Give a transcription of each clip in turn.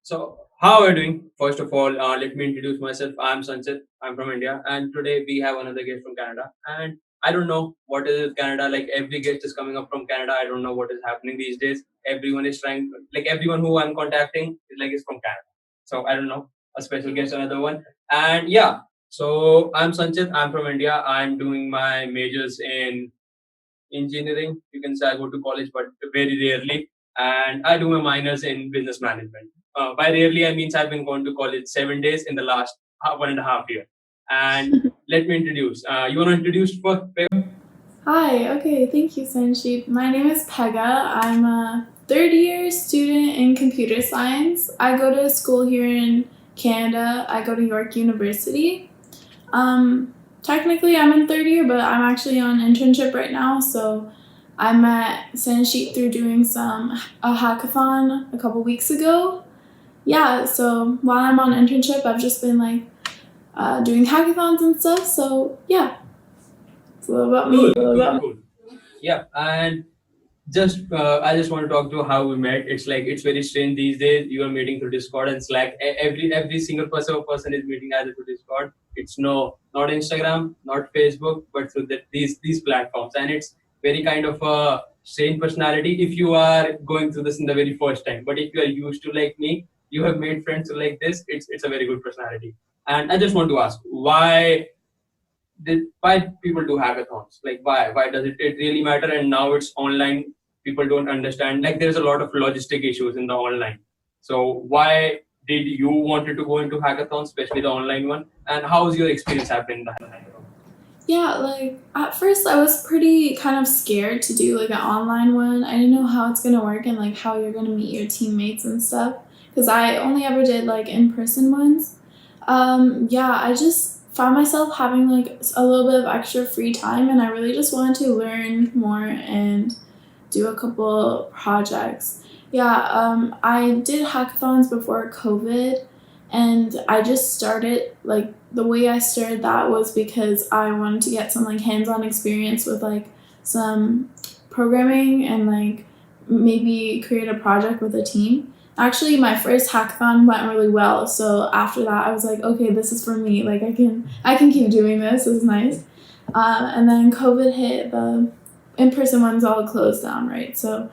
So, how are you doing? First of all, let me introduce myself. I'm Sanchit. I'm from India, and today we have another guest from Canada. And I don't know what is Canada like. Every guest is coming up from Canada. I don't know what is happening these days. Everyone is trying, like everyone who I'm contacting is from Canada. So I don't know. A special guest, another one. And yeah, so I'm Sanchit. I'm from India. I'm doing my majors in engineering. You can say I go to college, but very rarely. And I do my minors in business management. By rarely, I means I've been going to college 7 days in the last 1.5 year. And let me introduce. You want to introduce first? Hi, okay, thank you, Sanjeev. My name is Pegah. I'm a third year student in computer science. I go to school here in Canada. I go to York University. Technically, I'm in third year, but I'm actually on internship right now. So I met Sanjeev through doing a hackathon a couple weeks ago. Yeah, so while I'm on internship, I've just been doing hackathons and stuff. So yeah, it's a little about me. Cool. Yeah, and I just want to talk to how we met. It's very strange these days. You are meeting through Discord and Slack. Every single person is meeting either through Discord. It's not Instagram, not Facebook, but through these platforms, and it's very kind of a strange personality if you are going through this in the very first time. But if you are used to like me, you have made friends like this. It's a very good personality. And I just want to ask why people do hackathons, like why does it really matter, and now it's online. People don't understand, like there's a lot of logistic issues in the online. So why did you wanted to go into hackathons, especially the online one, and how's your experience happening in the hackathon? Yeah, at first I was pretty kind of scared to do like an online one. I didn't know how it's gonna work and like how you're gonna meet your teammates and stuff. Because I only ever did like in person ones. Yeah, I just found myself having like a little bit of extra free time and I really just wanted to learn more and do a couple projects. Yeah, I did hackathons before COVID, and I just started like the way I started that was because I wanted to get some like hands-on experience with like some programming and like maybe create a project with a team. Actually, my first hackathon went really well, so after that, I was like, okay, this is for me. Like I can keep doing this. This is nice. And then COVID hit. The in-person ones all closed down, right? So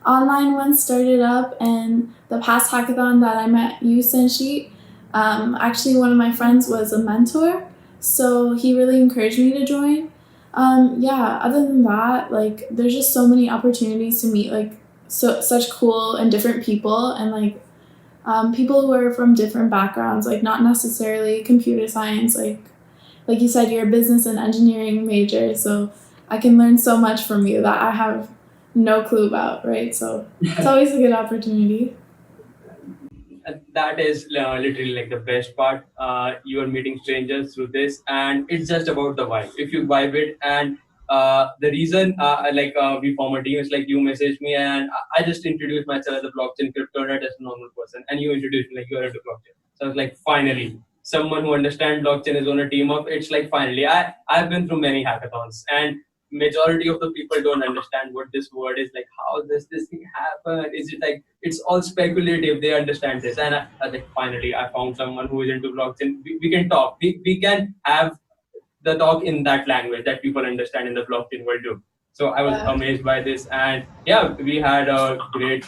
online ones started up, and the past hackathon that I met you, Sanjeev, actually one of my friends was a mentor, so he really encouraged me to join. Yeah, other than that, like there's just so many opportunities to meet like such cool and different people, and like people who are from different backgrounds, like not necessarily computer science, like you said, you're a business and engineering major, so I can learn so much from you that I have no clue about, right? So it's always a good opportunity. That is literally like the best part. You are meeting strangers through this, and it's just about the vibe. If you vibe it, and the reason we form a team is like you messaged me, and I just introduced myself as a blockchain crypto nerd as a normal person, and you introduced me like you are into blockchain. So it's like finally someone who understands blockchain is on a team up. It's like finally I've been through many hackathons, and majority of the people don't understand what this word is, like how does this thing happen, is it like it's all speculative. They understand this, and I like finally I found someone who is into blockchain. We can talk. We can have the talk in that language that people understand in the blockchain world too. So I was Yeah. amazed by this, and yeah, we had a great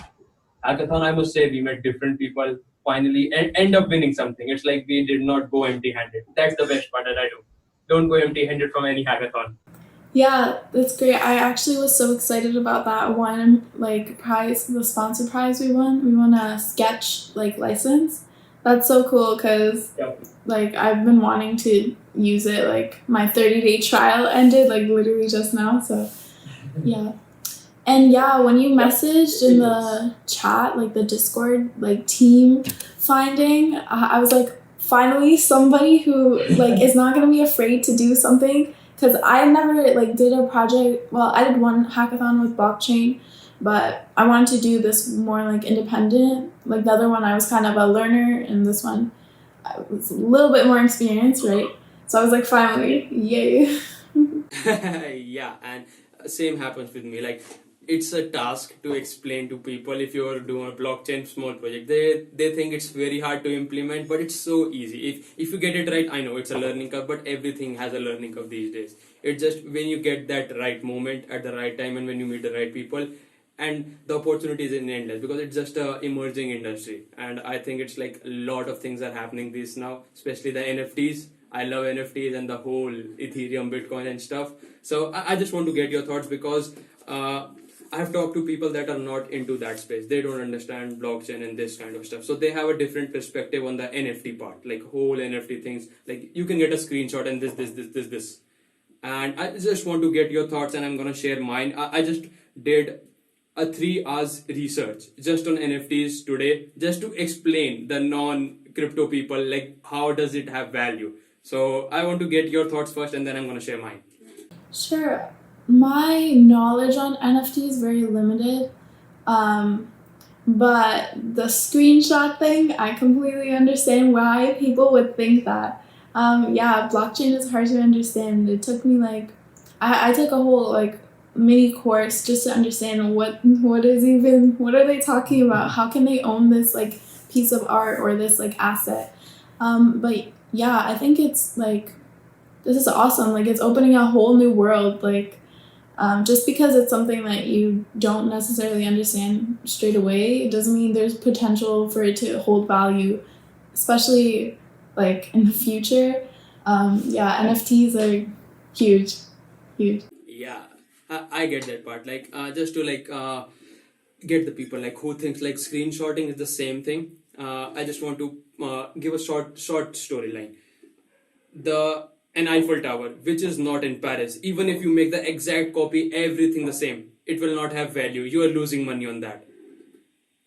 hackathon. I must say we met different people. Finally, and end up winning something. It's like we did not go empty-handed. That's the best part that I do. Don't go empty-handed from any hackathon. Yeah, that's great. I actually was so excited about that one like prize, the sponsor prize we won. We won a sketch like license. That's so cool because Yep. like I've been wanting to use it. Like my 30-day trial ended like literally just now. So yeah. And yeah, when you messaged in the chat, like the Discord, like team finding, I was like, finally somebody who like is not gonna be afraid to do something. Cause I never like did a project. Well, I did one hackathon with blockchain, but I wanted to do this more like independent. Like the other one, I was kind of a learner, and this one, I was a little bit more experienced, right? So I was like, finally, yay. Yeah, and same happens with me. Like it's a task to explain to people. If you're doing a blockchain small project, they think it's very hard to implement, but it's so easy. If you get it right, I know it's a learning curve, but everything has a learning curve these days. It's just when you get that right moment at the right time and when you meet the right people, and the opportunities in endless, because it's just a emerging industry. And I think it's like a lot of things are happening this now, especially the NFTs. I love NFTs and the whole Ethereum, Bitcoin and stuff. So I just want to get your thoughts, because I have talked to people that are not into that space. They don't understand blockchain and this kind of stuff. So they have a different perspective on the NFT part, like whole NFT things. Like you can get a screenshot and this. And I just want to get your thoughts, and I'm gonna share mine. I just did a 3 hours research just on NFTs today, just to explain the non-crypto people, like how does it have value. So I want to get your thoughts first, and then I'm gonna share mine. Sure. My knowledge on NFT is very limited. But the screenshot thing, I completely understand why people would think that. Yeah, blockchain is hard to understand. It took me like, I took a whole like mini course just to understand what are they talking about? How can they own this like piece of art or this like asset? But yeah, I think it's like, this is awesome. Like it's opening a whole new world. Like just because it's something that you don't necessarily understand straight away, it doesn't mean there's potential for it to hold value, especially like in the future. Yeah, NFTs are huge, huge. Yeah, I get that part. Like just to like get the people like who thinks like screenshotting is the same thing. I just want to give a short storyline. The An Eiffel Tower, which is not in Paris, even if you make the exact copy, everything the same, it will not have value. You are losing money on that,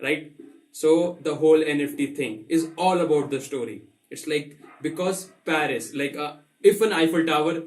right? So the whole NFT thing is all about the story. It's like, because Paris, like if an Eiffel Tower,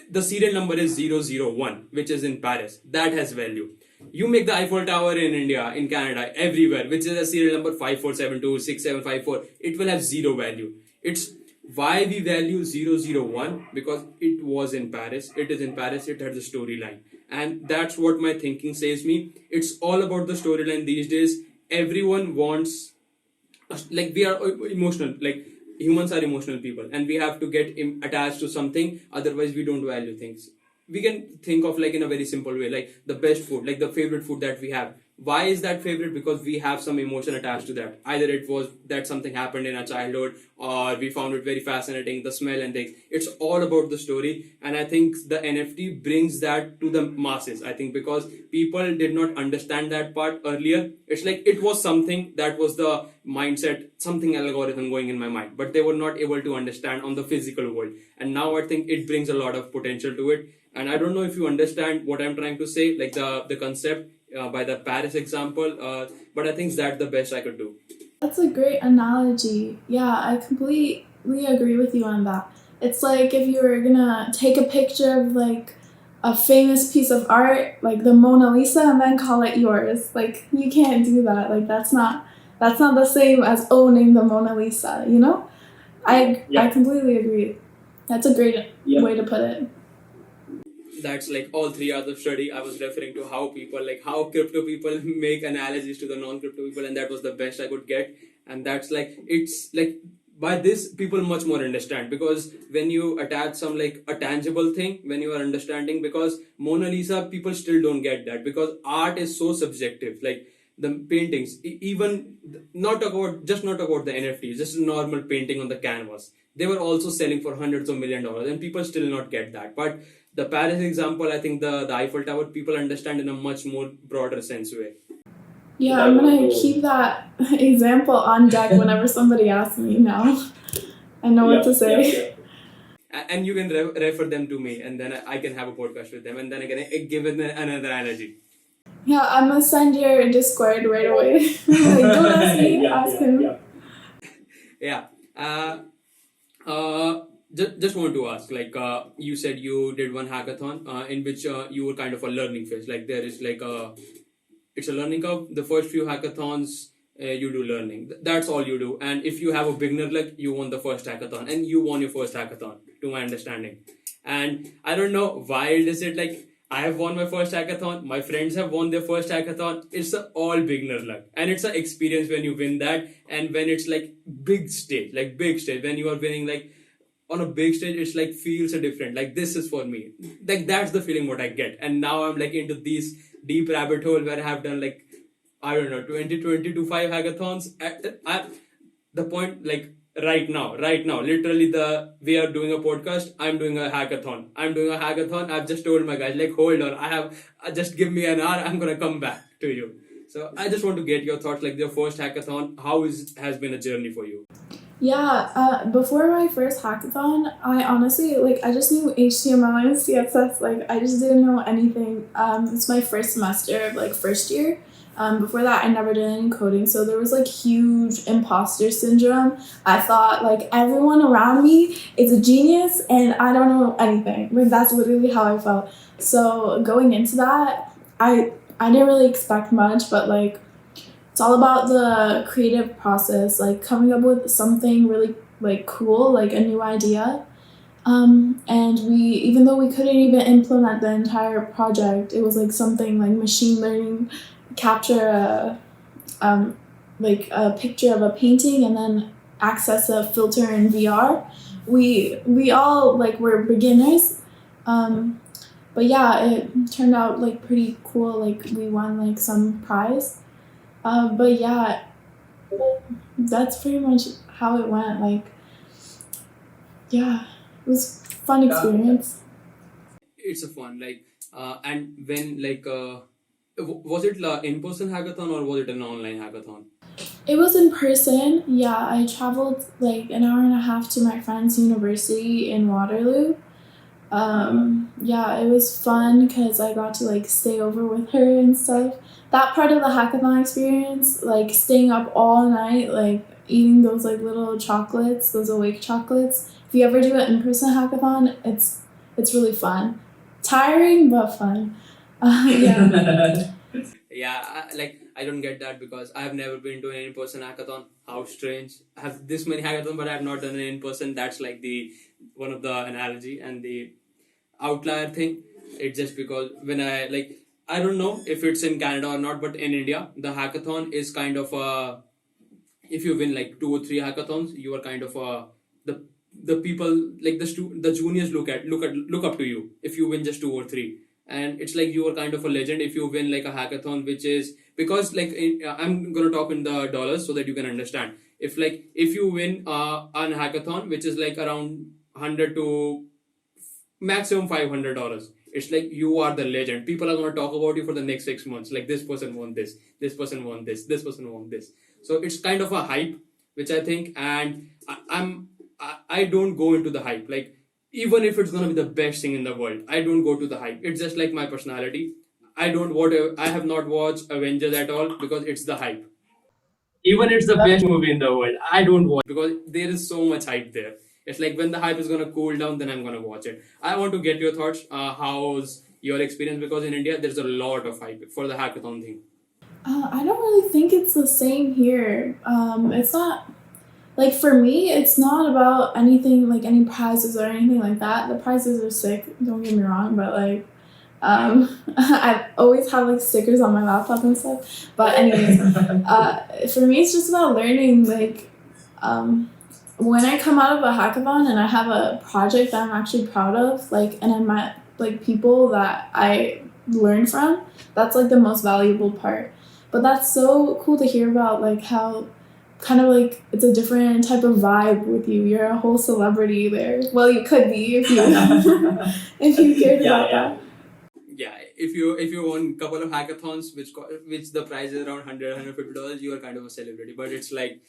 the serial number is 001, which is in Paris, that has value. You make the Eiffel Tower in India, in Canada, everywhere, which is a serial number 54726754, it will have zero value. It's why we value 001, because it was in Paris, it is in Paris, it has a storyline. And that's what my thinking says me. It's all about the storyline these days. Everyone wants, like, we are emotional, like humans are emotional people, and we have to get attached to something, otherwise we don't value things. We can think of like in a very simple way, like the best food, like the favorite food that we have. Why is that favorite? Because we have some emotion attached to that. Either it was that something happened in our childhood, or we found it very fascinating, the smell and things. It's all about the story. And I think the NFT brings that to the masses. I think because people did not understand that part earlier. It's like it was something that was the mindset, something algorithm going in my mind, but they were not able to understand on the physical world. And now I think it brings a lot of potential to it. And I don't know if you understand what I'm trying to say, like the concept by the Paris example, but I think that's the best I could do. That's a great analogy. Yeah, I completely agree with you on that. It's like if you were gonna take a picture of like a famous piece of art, like the Mona Lisa, and then call it yours. Like you can't do that. Like that's not the same as owning the Mona Lisa, you know? I completely agree. That's a great way to put it. That's like all 3 hours of study. I was referring to how people, like how crypto people make analogies to the non-crypto people, and that was the best I could get. And that's like, it's like, by this people much more understand, because when you attach some like a tangible thing, when you are understanding, because Mona Lisa, people still don't get that, because art is so subjective. Like the paintings, even not about the NFTs, just a normal painting on the canvas, they were also selling for hundreds of $1 million, and people still not get that. But the Paris example, I think the Eiffel Tower, people understand in a much more broader sense way. Yeah, I'm gonna keep that example on deck whenever somebody asks me now. I know what to say. And you can refer them to me, and then I can have a podcast with them, and then I can give it another analogy. Yeah, I'm gonna send your Discord right away. Like, don't ask me, ask him. Yeah. Just want to ask, like you said you did one hackathon in which you were kind of a learning phase. Like there is like it's a learning curve. The first few hackathons you do learning. That's all you do. And if you have a beginner luck, you won the first hackathon, and you won your first hackathon, to my understanding. And I don't know why is it like, I have won my first hackathon. My friends have won their first hackathon. It's a all beginner luck, and it's an experience when you win that, and when it's like big stage, when you are winning like on a big stage, it's like feels a different. Like this is for me. Like that's the feeling what I get. And now I'm like into these deep rabbit hole where I have done like I don't know 20 to 5 hackathons. The point like right now literally the we are doing a podcast, I'm doing a hackathon. I've just told my guys like hold on, just give me an hour, I'm gonna come back to you. So I just want to get your thoughts like your first hackathon, how is has been a journey for you? Yeah, before my first hackathon, I honestly, like, I just knew HTML and CSS. Like, I just didn't know anything. It's my first semester of, like, first year. Before that, I never did any coding. So there was, like, huge imposter syndrome. I thought, like, everyone around me is a genius and I don't know anything. Like, that's literally how I felt. So going into that, I didn't really expect much, but, like, it's all about the creative process, like coming up with something really like cool, like a new idea. And we, even though we couldn't even implement the entire project, it was like something like machine learning, capture like a picture of a painting and then access a filter in VR. We all like were beginners, but yeah, it turned out like pretty cool. Like we won like some prize. But yeah, that's pretty much how it went. Like, yeah, it was a fun experience. It's a fun like and when like was it in person hackathon or was it an online hackathon? It was in person. Yeah, I traveled like an hour and a half to my friend's university in Waterloo. Yeah, it was fun because I got to like stay over with her and stuff. That part of the hackathon experience, like staying up all night, like eating those like little chocolates, those awake chocolates. If you ever do an in-person hackathon, it's really fun. Tiring but fun. Yeah. Yeah, like I don't get that because I have never been to an in-person hackathon. How strange! I have this many hackathons, but I have not done an in-person. That's like the one of the analogy and the outlier thing. It's just because when I like I don't know if it's in Canada or not, but in India, the hackathon is kind of a if you win like 2 or 3 hackathons, you are kind of the the people like the juniors look up to you if you win just 2 or 3, and it's like you are kind of a legend if you win like a hackathon, which is because like I'm gonna talk in the dollars so that you can understand. If you win an hackathon which is like around 100 to maximum $500, it's like you are the legend. People are going to talk about you for the next 6 months, like this person won this person won this person won this. So it's kind of a hype which I think, and I don't go into the hype. Like even if it's going to be the best thing in the world, I don't go to the hype. It's just like my personality. I have not watched Avengers at all because it's the hype. Even it's the best movie in the world, I don't watch because there is so much hype there. It's like when the hype is gonna cool down, then I'm gonna watch it. I want to get your thoughts. How's your experience? Because in India, there's a lot of hype for the hackathon thing. I don't really think it's the same here. It's not like for me, it's not about anything like any prizes or anything like that. The prizes are sick, don't get me wrong, but like I always have like stickers on my laptop and stuff. But anyways, for me, it's just about learning. Like when I come out of a hackathon and I have a project that I'm actually proud of, like, and I met like people that I learn from, that's like the most valuable part. But that's so cool to hear about, like how kind of like it's a different type of vibe with you. You're a whole celebrity there. Well, you could be if you if you cared about that. Yeah, if you won couple of hackathons which the price is around $100 you are kind of a celebrity, but it's like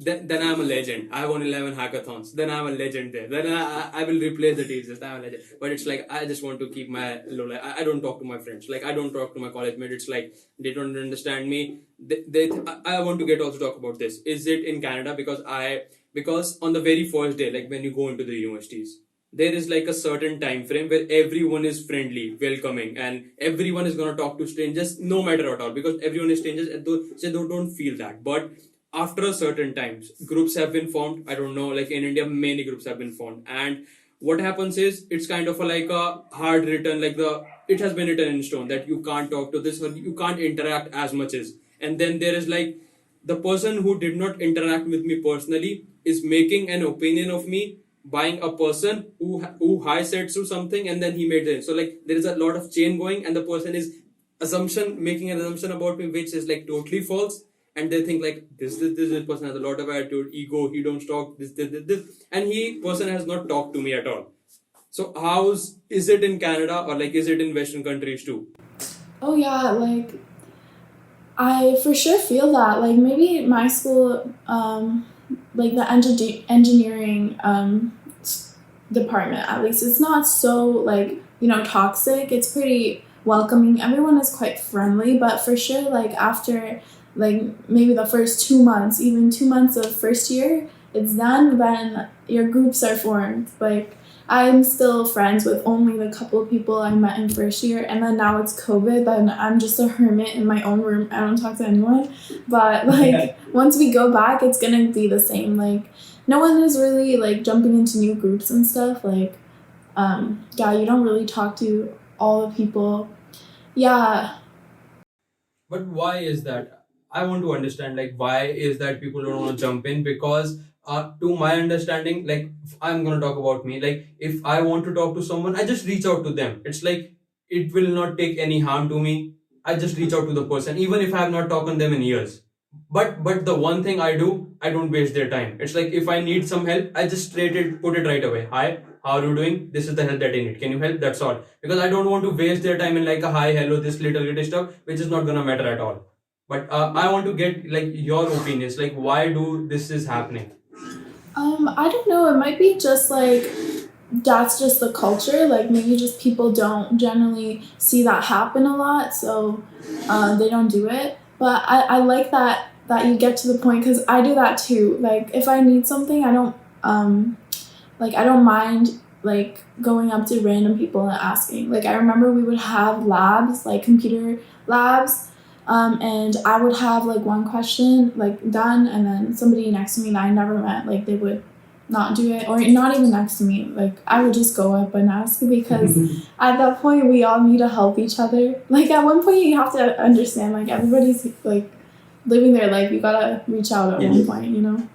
then I'm a legend. I won 11 hackathons. Then I'm a legend there. Then I will replace the teachers. I'm a legend. But it's like I just want to keep my low life. I don't talk to my friends. Like I don't talk to my college mates. It's like they don't understand me. I want to get also talk about this. Is it in Canada? Because on the very first day, like when you go into the universities, there is like a certain time frame where everyone is friendly, welcoming, and everyone is gonna talk to strangers no matter at all because everyone is strangers. And so they don't feel that, but after a certain times groups have been formed. I don't know, like in India many groups have been formed, and what happens is it's kind of like a hard written, like it has been written in stone that you can't talk to this or you can't interact as much as. And then there is like the person who did not interact with me personally is making an opinion of me, buying a person who I said to something and then he made it. So like there is a lot of chain going and the person is assumption making an assumption about me which is like totally false, and they think like this person has a lot of attitude, ego, he don't talk this, and he person has not talked to me at all. So how's is it in Canada or like is it in Western countries too? Oh yeah, like I for sure feel that. Like maybe my school, like the engineering department at least, it's not so like toxic. It's pretty welcoming. Everyone is quite friendly, but for sure, like after like maybe the first 2 months, even 2 months of first year, it's done. Then your groups are formed. Like I'm still friends with only the couple of people I met in first year, and then now it's COVID. Then I'm just a hermit in my own room. I don't talk to anyone. But like once we go back, it's gonna be the same. Like no one is really like jumping into new groups and stuff. Like yeah, you don't really talk to all the people. Yeah. But why is that? I want to understand like why is that people don't want to jump in, because to my understanding, like I'm gonna talk about me. Like if I want to talk to someone, I just reach out to them. It's like it will not take any harm to me. I just reach out to the person, even if I have not talked to them in years. But the one thing I do, I don't waste their time. It's like if I need some help, I just straight it put it right away. Hi, how are you doing? This is the help that I need. Can you help? That's all. Because I don't want to waste their time in like a hi, hello, this little stuff, which is not gonna matter at all. But I want to get like your opinions. Like why do this is happening? I don't know. It might be just like that's just the culture. Like maybe just people don't generally see that happen a lot, so they don't do it. But I like that you get to the point because I do that too. Like if I need something, I don't like I don't mind like going up to random people and asking. Like I remember we would have labs, like computer labs, and I would have like one question like done, and then somebody next to me that I never met, like they would not do it, or not even next to me. Like I would just go up and ask because at that point we all need to help each other. Like at one point you have to understand like everybody's like living their life. You gotta reach out at one point.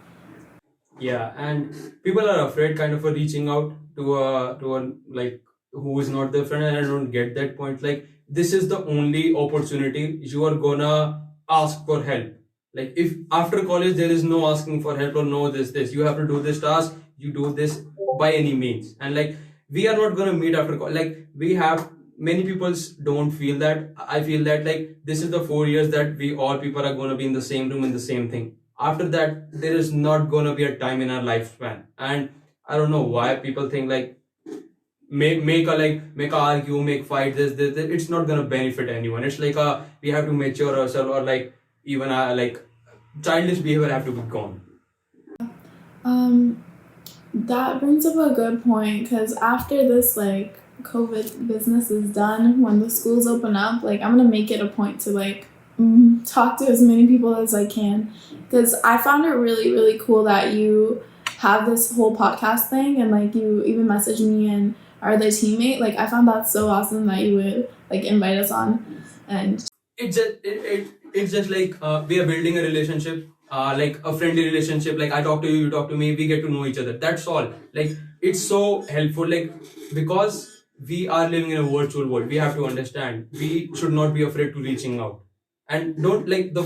Yeah, and people are afraid kind of reaching out to a like who is not their friend, and I don't get that point. Like this is the only opportunity you are gonna ask for help. Like if after college there is no asking for help or no this, you have to do this task, you do this by any means. And like we are not gonna meet after college. Like we have many people don't feel that. I feel that like this is the 4 years that we all people are gonna be in the same room in the same thing. After that there is not going to be a time in our lifespan, and I don't know why people think like make a argue, make fight, this. It's not going to benefit anyone. It's like we have to mature ourselves, or like even like childish behavior have to be gone. Um, that brings up a good point because after this, like, COVID business is done, when the schools open up, like, I'm gonna make it a point to, like, talk to as many people as I can because I found it really, really cool that you have this whole podcast thing and, like, you even messaged me and our other teammate. Like, I found that so awesome that you would, like, invite us on. And It's just like we are building a relationship, like a friendly relationship. Like I talk to you, you talk to me, we get to know each other. That's all. Like it's so helpful. Like because we are living in a virtual world, we have to understand we should not be afraid to reaching out, and don't like the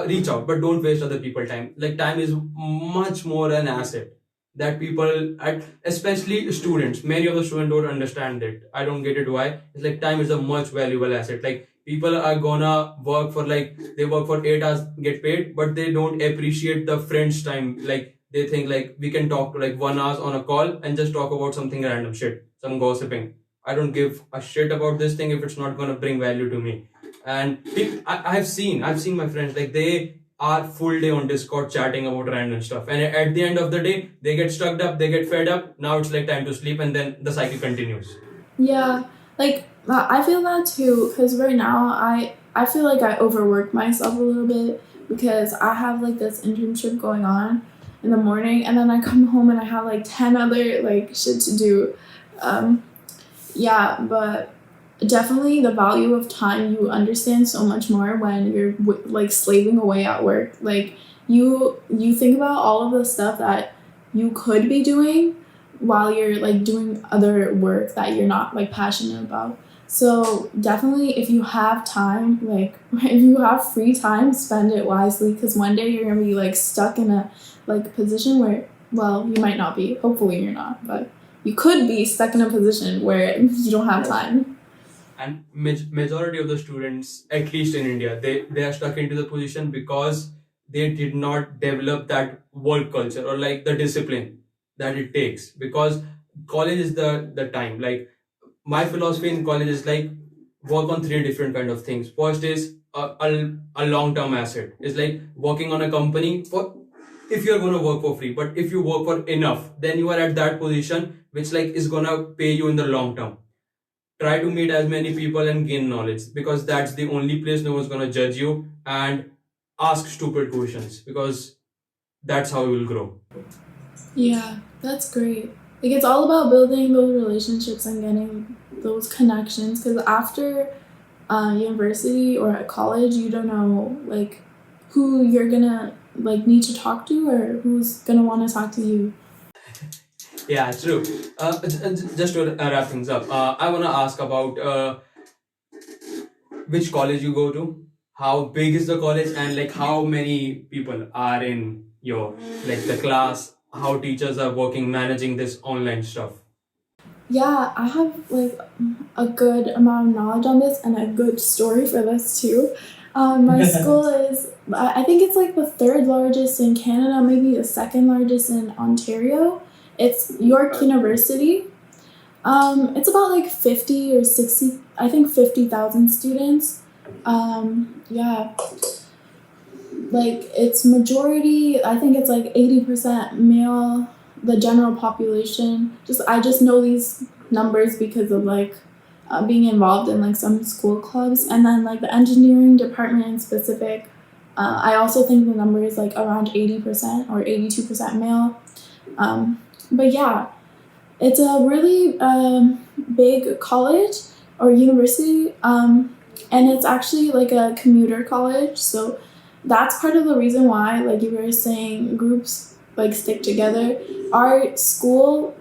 reach out, but don't waste other people time. Like time is much more an asset that people at especially students, many of the students don't understand it. I don't get it why. It's like time is a much valuable asset. Like people are gonna work for like they work for 8 hours, get paid, but they don't appreciate the friends time. Like they think like we can talk to like 1 hour on a call and just talk about something random shit, some gossiping. I don't give a shit about this thing if it's not gonna bring value to me. And I've seen my friends like they are full day on Discord chatting about random stuff, and at the end of the day they get stuck up, they get fed up. Now it's like time to sleep, and then the cycle continues. yeah, like I feel that too because right now I feel like I overwork myself a little bit because I have like this internship going on, in the morning, and then I come home and I have like 10 other like shit to do. Um, yeah, but definitely the value of time you understand so much more when you're like slaving away at work. Like you think about all of the stuff that you could be doing while you're like doing other work that you're not like passionate about. So definitely if you have time, like if you have free time, spend it wisely, because one day you're gonna be like stuck in a like position where, well, you might not be, hopefully you're not, but you could be stuck in a position where you don't have time. And majority of the students, at least in India, they are stuck into the position because they did not develop that work culture or like the discipline that it takes. Because college is the time. Like my philosophy in college is like work on three different kind of things. First is a long term asset. It's like working on a company for, if you're gonna work for free, but if you work for enough, then you are at that position which like is gonna pay you in the long term. Try to meet as many people and gain knowledge, because that's the only place no one's gonna judge you and ask stupid questions, because that's how you will grow. Yeah, that's great. Like it's all about building those relationships and getting those connections, because after university or at college, you don't know like who you're gonna like need to talk to or who's gonna want to talk to you. Yeah, true. Just to wrap things up, I want to ask about which college you go to, how big is the college, and like how many people are in your like the class, how teachers are working managing this online stuff. Yeah, I have like a good amount of knowledge on this and a good story for this too. My school is, I think it's like the third largest in Canada, maybe the second largest in Ontario. It's York University. It's about like 50 or 60, I think 50,000 students. Yeah, like it's majority, I think it's like 80% male, the general population. I just know these numbers because of like being involved in like some school clubs, and then like the engineering department in specific. I also think the number is like around 80% or 82% male. But yeah, it's a really big college or university, and it's actually like a commuter college. So that's part of the reason why, like you were saying, groups like stick together. Our school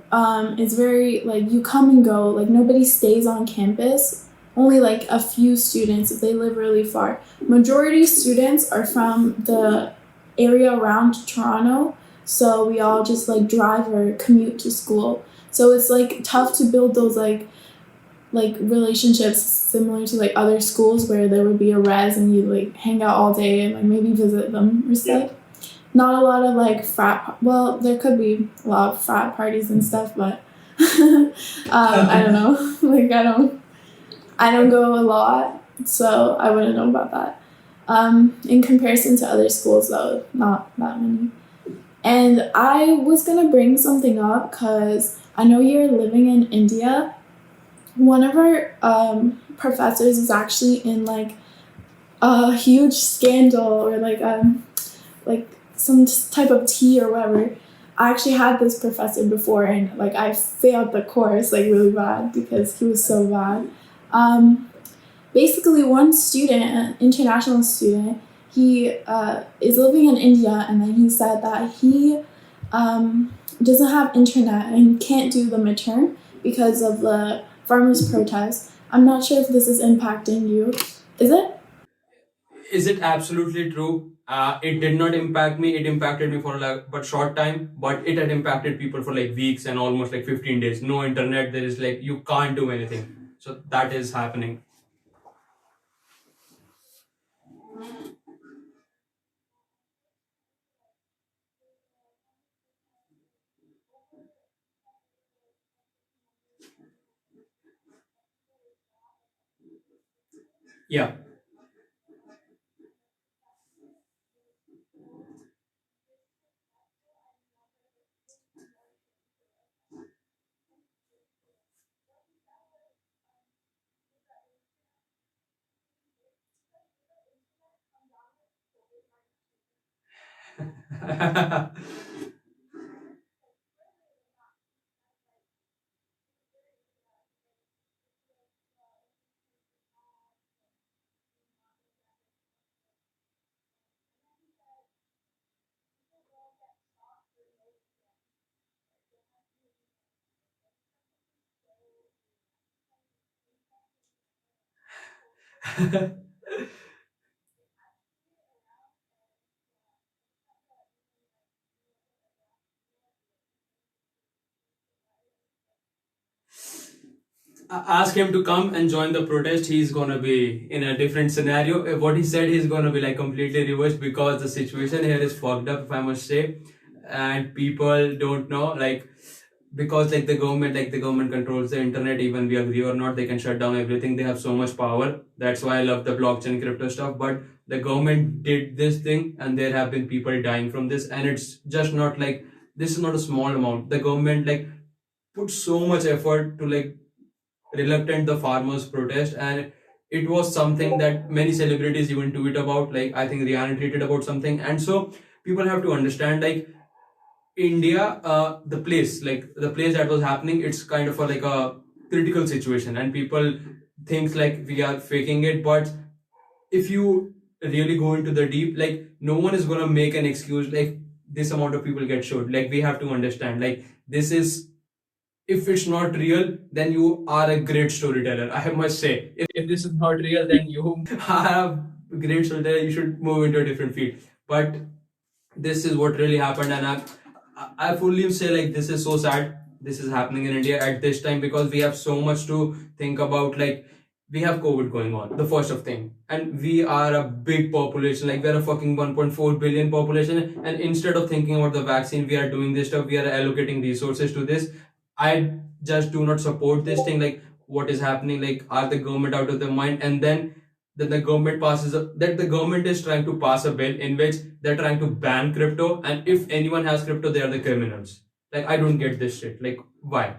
is very like you come and go. Like nobody stays on campus. Only like a few students if they live really far. Majority students are from the area around Toronto, so we all just like drive or commute to school. So it's like tough to build those like relationships similar to like other schools where there would be a res and you like hang out all day and like maybe visit them or stuff. Not a lot of like well, there could be a lot of frat parties and stuff, but I don't know. Like I don't go a lot, so I wouldn't know about that. In comparison to other schools though, not that many. And I was gonna bring something up because I know you're living in India. One of our professors is actually in like a huge scandal or like some type of tea or whatever. I actually had this professor before, and like I failed the course like really bad because he was so bad. Um, Basically, one student, an international student, he is living in India, and then he said that he doesn't have internet and can't do the midterm because of the farmers' protest. I'm not sure if this is impacting you. Is it? Is it absolutely true? It did not impact me. It impacted me for like but short time, but it had impacted people for like weeks and almost like 15 days. No internet. There is like you can't do anything. So that is happening. Yeah. Ask him to come and join the protest. He's gonna be in a different scenario. What he said, he's gonna be like completely reversed because the situation here is fucked up, if I must say, and people don't know, like, because like the government controls the internet, even we agree or not, they can shut down everything. They have so much power. That's why I love the blockchain crypto stuff. But the government did this thing, and there have been people dying from this, and it's just not like, this is not a small amount. The government like put so much effort to like reluctant the farmers protest, and it was something that many celebrities even tweet about, like I think Rihanna tweeted about something. And so people have to understand, like, India, the place that was happening, it's kind of a, like a critical situation, and people think like we are faking it. But if you really go into the deep, like no one is gonna make an excuse like this amount of people get shot. Like we have to understand, like this is, if it's not real, then you are a great storyteller, I must say. If this is not real, then you are a great storyteller. You should move into a different field. But this is what really happened, and I fully say like this is so sad. This is happening in India at this time because we have so much to think about. Like we have COVID going on, the first of thing, and we are a big population. Like we're a fucking 1.4 billion population, and instead of thinking about the vaccine, we are doing this stuff. We are allocating resources to this. I just do not support this thing. Like what is happening? Like are the government out of their mind? And then the government that the government is trying to pass a bill in which they're trying to ban crypto, and if anyone has crypto, they are the criminals. Like I don't get this shit. Like why?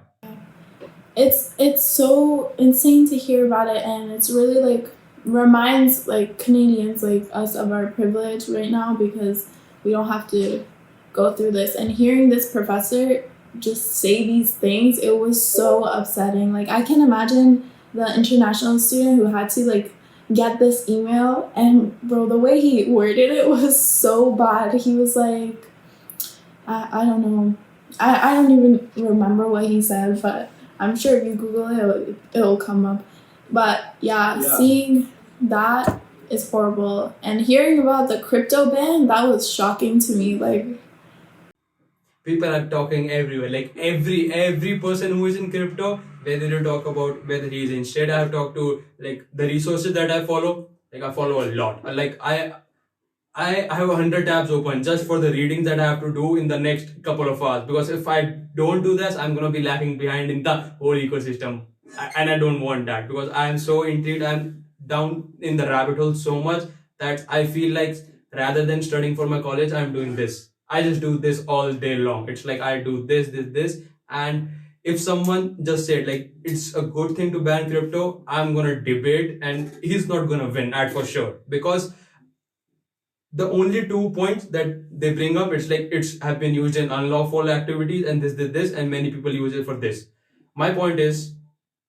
It's so insane to hear about it, and it's really like reminds like Canadians like us of our privilege right now because we don't have to go through this. And hearing this professor just say these things, it was so upsetting. Like I can imagine the international student who had to like get this email, and bro, the way he worded it was so bad. He was like, I don't know. I don't even remember what he said, but I'm sure if you Google it, it'll come up. But yeah, seeing that is horrible. And hearing about the crypto ban, that was shocking to me. Like, People are talking everywhere. Like every person who is in crypto, whether you talk about whether he is in state, I have talked to like the resources that I follow. Like I follow a lot. Like I have 100 tabs open just for the readings that I have to do in the next couple of hours. Because if I don't do this, I'm gonna be lagging behind in the whole ecosystem, and I don't want that because I am so intrigued. I'm down in the rabbit hole so much that I feel like rather than studying for my college, I'm doing this. I just do this all day long. It's like I do this, and if someone just said like it's a good thing to ban crypto, I'm gonna debate, and he's not gonna win at for sure because the only 2 points that they bring up, it's like it's have been used in unlawful activities and this and many people use it for this. My point is,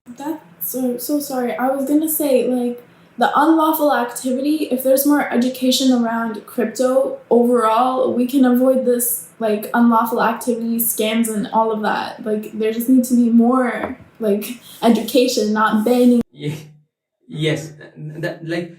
that's so sorry. I was gonna say, like, the unlawful activity, if there's more education around crypto overall, we can avoid this, like, unlawful activity, scams, and all of that. Like, there just needs to be more, like, education, not banning. yes, that like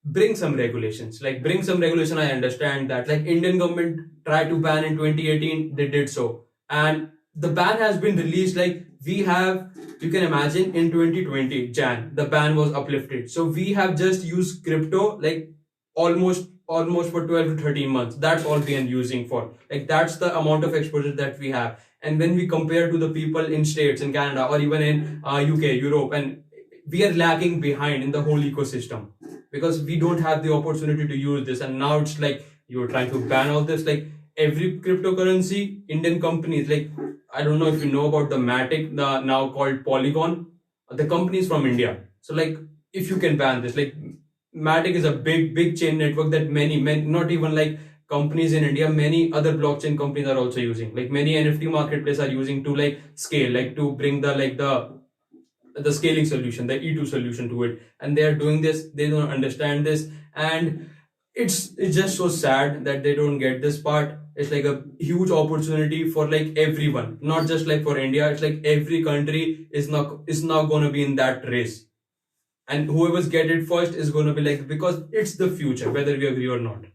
bring some regulations. Like bring some regulation. I understand that. Like Indian government tried to ban in 2018, they did so, and the ban has been released. Like we have, you can imagine in 2020 Jan, the ban was uplifted. So we have just used crypto like almost for 12 to 13 months. That's all we are using for. Like that's the amount of exposure that we have. And when we compare to the people in states in Canada or even in UK, Europe, and we are lagging behind in the whole ecosystem because we don't have the opportunity to use this. And now it's like you're trying to ban all this. Like every cryptocurrency, Indian companies, like I don't know if you know about the Matic, the now called Polygon, the companies from India. So like if you can ban this, like Matic is a big chain network that many not even like companies in India, many other blockchain companies are also using. Like many NFT marketplaces are using to like scale, like to bring the scaling solution, the E2 solution to it, and they are doing this. They don't understand this, and it's just so sad that they don't get this part. It's like a huge opportunity for like everyone, not just like for India. It's like every country is now going to be in that race. and whoever's get it first is going to be like, because it's the future, whether we agree or not.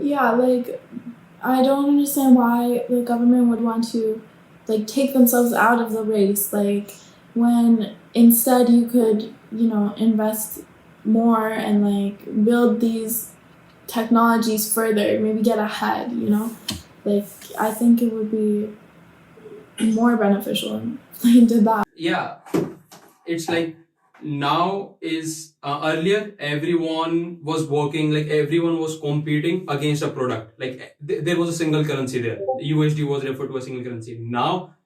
Yeah, like I don't understand why the government would want to like take themselves out of the race, like when instead you could, invest more and like build these technologies further, maybe get ahead. Like I think it would be more beneficial if they did that. Yeah, it's like now is earlier everyone was working, like everyone was competing against a product, like there was a single currency there. USD was referred to a single currency. Now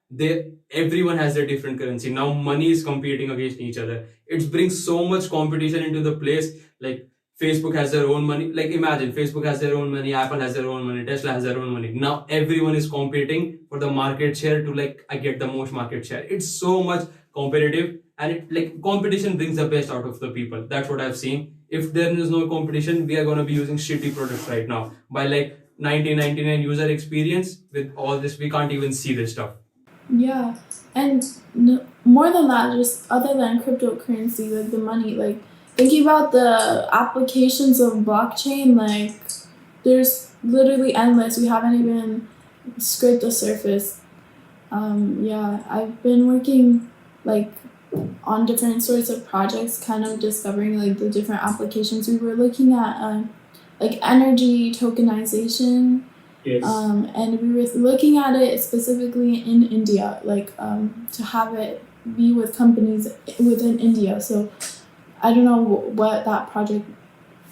everyone has a different currency. Now money is competing against each other. It brings so much competition into the place. Like Facebook has their own money. Like imagine Facebook has their own money, Apple has their own money, Tesla has their own money. Now everyone is competing for the market share to like I get the most market share. It's so much competitive, and it like competition brings the best out of the people. That's what I've seen. If there is no competition, we are going to be using shitty products right now. By like 1999 user experience, with all this we can't even see this stuff. Yeah, and more than that, just other than cryptocurrency, like the money, like thinking about the applications of blockchain, like there's literally endless. We haven't even scraped the surface. Yeah, I've been working like on different sorts of projects, kind of discovering like the different applications. We were looking at like energy tokenization. Yes. And we were looking at it specifically in India, like to have it be with companies within India. So I don't know what that project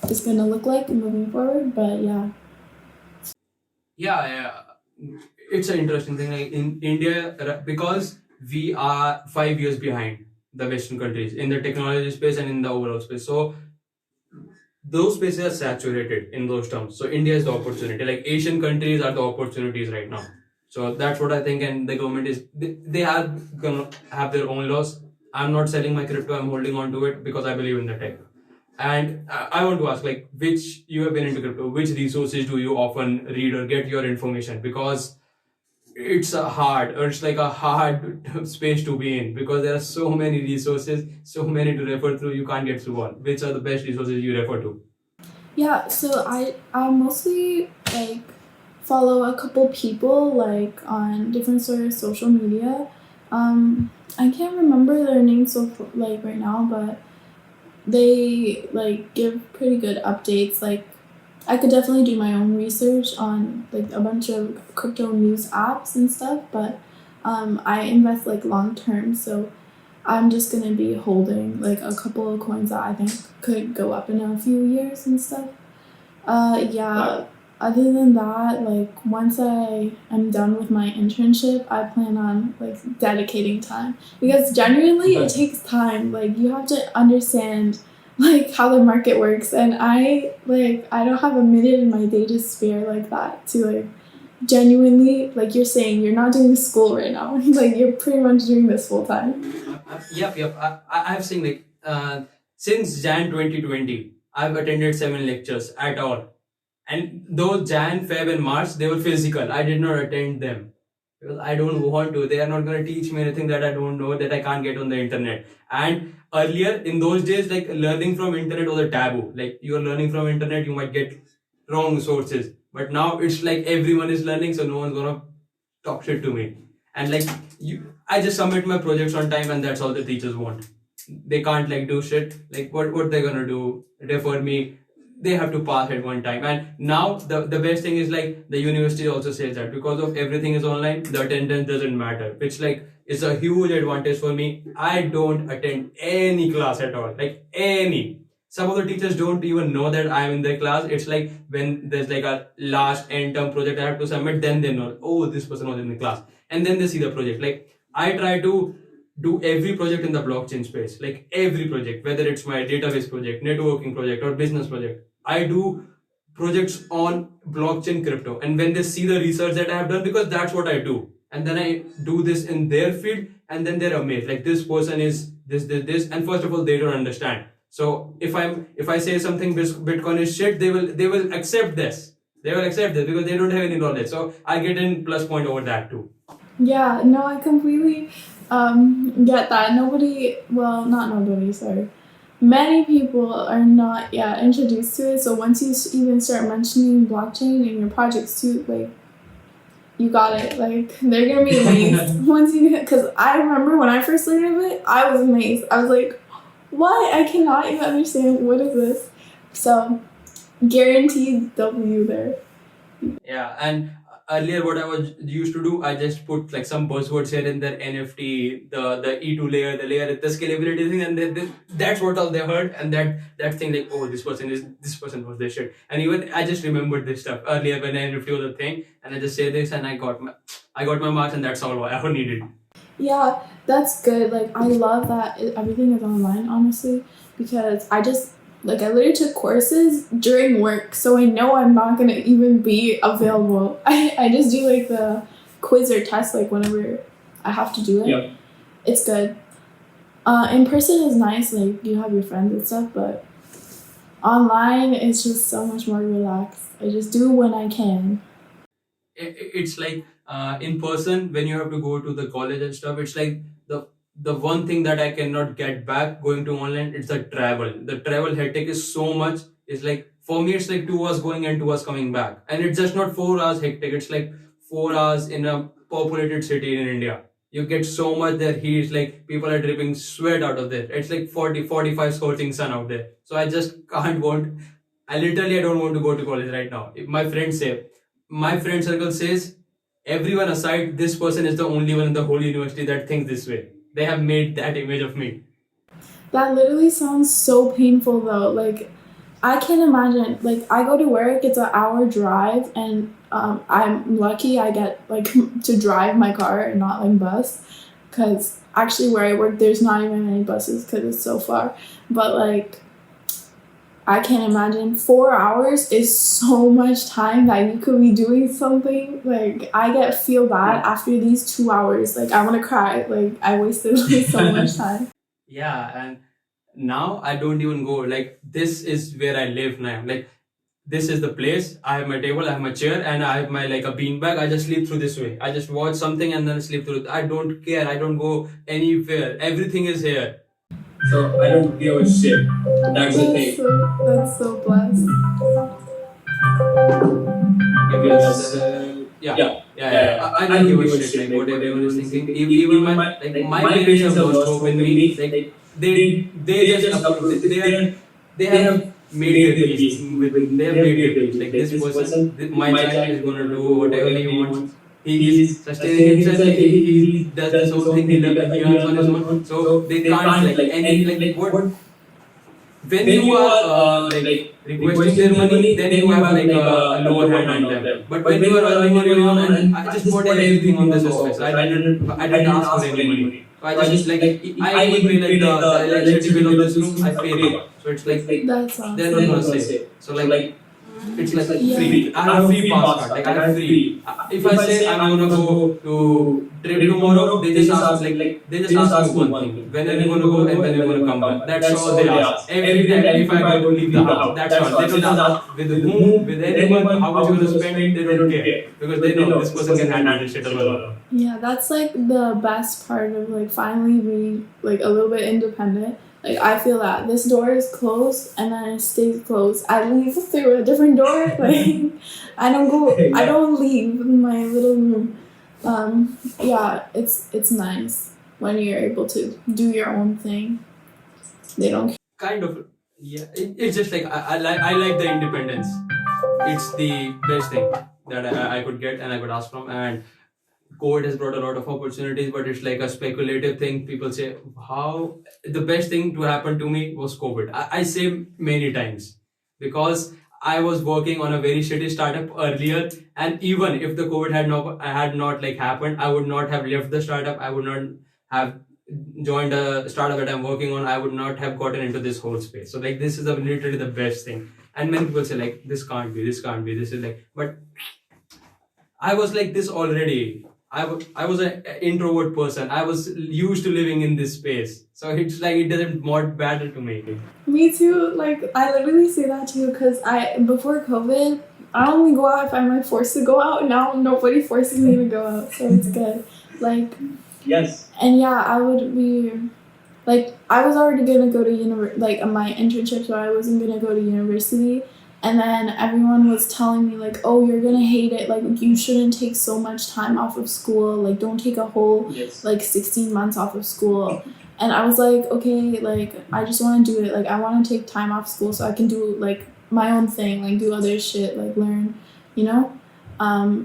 is going to look like moving forward, but yeah. Yeah, it's an interesting thing. Like in India, because we are 5 years behind the Western countries in the technology space and in the overall space. So those spaces are saturated in those terms. So India is the opportunity. Like Asian countries are the opportunities right now. So that's what I think. And the government is they are gonna have their own laws. I'm not selling my crypto. I'm holding on to it because I believe in the tech. And I want to ask, like, which you have been into crypto, which resources do you often read or get your information? Because it's like a hard space to be in, because there are so many resources, so many to refer through. You can't get through all. Which are the best resources you refer to? Yeah, so I mostly like follow a couple people like on different sort of social media. I can't remember their names so like right now, but they like give pretty good updates. Like I could definitely do my own research on like a bunch of crypto news apps and stuff, but I invest like long term, so I'm just gonna be holding like a couple of coins that I think could go up in a few years and stuff. Yeah. Other than that, like once I am done with my internship, I plan on like dedicating time, because genuinely it takes time. Like you have to understand like how the market works, and I don't have a minute in my day to spare like that to like genuinely, like you're saying, you're not doing school right now. Like you're pretty much doing this full time. Yep. I've seen like since Jan 2020, I've attended 7 lectures at all. And those Jan, Feb, and March, they were physical. I did not attend them because I don't want to. They are not going to teach me anything that I don't know, that I can't get on the internet. And earlier in those days, like learning from internet was a taboo. Like you are learning from internet, you might get wrong sources. But now it's like everyone is learning, so no one's gonna talk shit to me. And like I just submit my projects on time, and that's all the teachers want. They can't like do shit. Like what they're gonna do? Refer me? They have to pass at one time. And now the best thing is like the university also says that because of everything is online, the attendance doesn't matter, which like is a huge advantage for me. I don't attend any class at all, like any. Some of the teachers don't even know that I'm in their class. It's like when there's like a last end term project I have to submit, then they know, oh, this person was in the class, and then they see the project. Like I try to do every project in the blockchain space, like every project, whether it's my database project, networking project, or business project. I do projects on blockchain crypto, and when they see the research that I have done, because that's what I do, and then I do this in their field, and then they're amazed. Like this person is this, and first of all, they don't understand. So if I say something Bitcoin is shit, they will accept this. They will accept this because they don't have any knowledge. So I get in plus point over that too. Yeah, no, I completely get that. Nobody, well, not nobody, sorry. many people are not introduced to it. So once you even start mentioning blockchain in your projects too, like you got it. Like they're gonna be amazed once you, because I remember when I first learned of it, I was amazed. I was like, what? I cannot even understand what is this. So guaranteed W there. Yeah, and earlier what I was used to do, I just put like some buzzwords here in there, NFT, the E2 layer, the layer, the scalability thing, and that's what all they heard, and that thing like, oh, this person was this shit, and even I just remembered this stuff earlier when NFT was a thing, and I just say this, and I got my marks, and that's all I ever needed. Yeah, that's good. Like I love that everything is online, honestly, because I literally took courses during work, so I know I'm not gonna even be available. I just do like the quiz or test like whenever I have to do it. Yeah. It's good. In person is nice, like you have your friends and stuff, but online it's just so much more relaxed. I just do when I can. It's like in person when you have to go to the college and stuff, it's like the one thing that I cannot get back going to online, it's the travel headache is so much. It's like for me it's like 2 hours going and 2 hours coming back, and it's just not 4 hours hectic, it's like 4 hours in a populated city in India. You get so much there heat, like people are dripping sweat out of there, it's like 40-45 scorching sun out there, so I just can't want, I don't want to go to college right now. If my friends say, my friend circle says, everyone aside, this person is the only one in the whole university that thinks this way. They have made that image of me. That literally sounds so painful though. Like I can't imagine. Like I go to work, it's an hour drive, and I'm lucky I get like to drive my car and not like bus, because actually where I work there's not even any buses because it's so far. But like I can't imagine 4 hours is so much time that you could be doing something. Like I feel bad after these 2 hours. Like I want to cry. Like I wasted like so much time. Yeah, and now I don't even go. Like, this is where I live now. Like, this is the place. I have my table, I have my chair, and I have my like a beanbag. I just sleep through this way. I just watch something and then sleep through it. I don't care. I don't go anywhere. Everything is here. So I don't give a shit. That's the thing. That's so blessed. Because I don't give a shit like what everyone is thinking. Even my parents have lost hope in me. Like they just they have made their peace with, they have made their peace. Like this person, my child is gonna do whatever he wants. He's sustaining himself. He does this whole thing. He earns on his own. So they can't like any like what when you are requesting their money, then you have like a lower hand on them. But when you are earning on your own, and I just bought everything on this office. I didn't ask for any money. So I just like I even pay like the electricity bill of this room. I pay it. So it's like That's awesome. they're not gonna say. So like it's like free. I have free pass card. Like I have free. If I say I'm gonna go to trip tomorrow, they just ask me one thing: when are you gonna go and when are you gonna come back? That's all they ask. Every time if I go to leave the house, that's all. They don't ask with whom, with anyone, how much you gonna spend. They don't care because they know this person can handle this shit alone. Yeah, that's like the best part of like finally being like a little bit independent. Like I feel that this door is closed and then it stays closed. I leave through a different door. Like I don't leave my little room. Yeah, it's nice when you're able to do your own thing. They don't. Kind of, yeah. It's just like I like the independence. It's the best thing that I could get and I could ask from. And COVID has brought a lot of opportunities, but it's like a speculative thing. People say how the best thing to happen to me was COVID. I say many times because I was working on a very shitty startup earlier, and even if the COVID had not like happened, I would not have left the startup. I would not have joined a startup that I'm working on. I would not have gotten into this whole space. So like this is literally the best thing. And many people say like this can't be. This is like, but I was like this already. I was an introvert person. I was used to living in this space. So it's like it doesn't more matter to me. Me too. Like I literally say that too because before COVID, I only go out if I'm like forced to go out. Now nobody forces me to go out, so it's good. Like Yes. and yeah, I would be like I was already gonna go to like my internship, so I wasn't gonna go to university. And then everyone was telling me like, oh, you're gonna hate it. Like you shouldn't take so much time off of school. Like don't take a whole like 16 months off of school. And I was like, okay, like I just want to do it. Like I want to take time off school so I can do like my own thing, like do other shit, like learn, you know.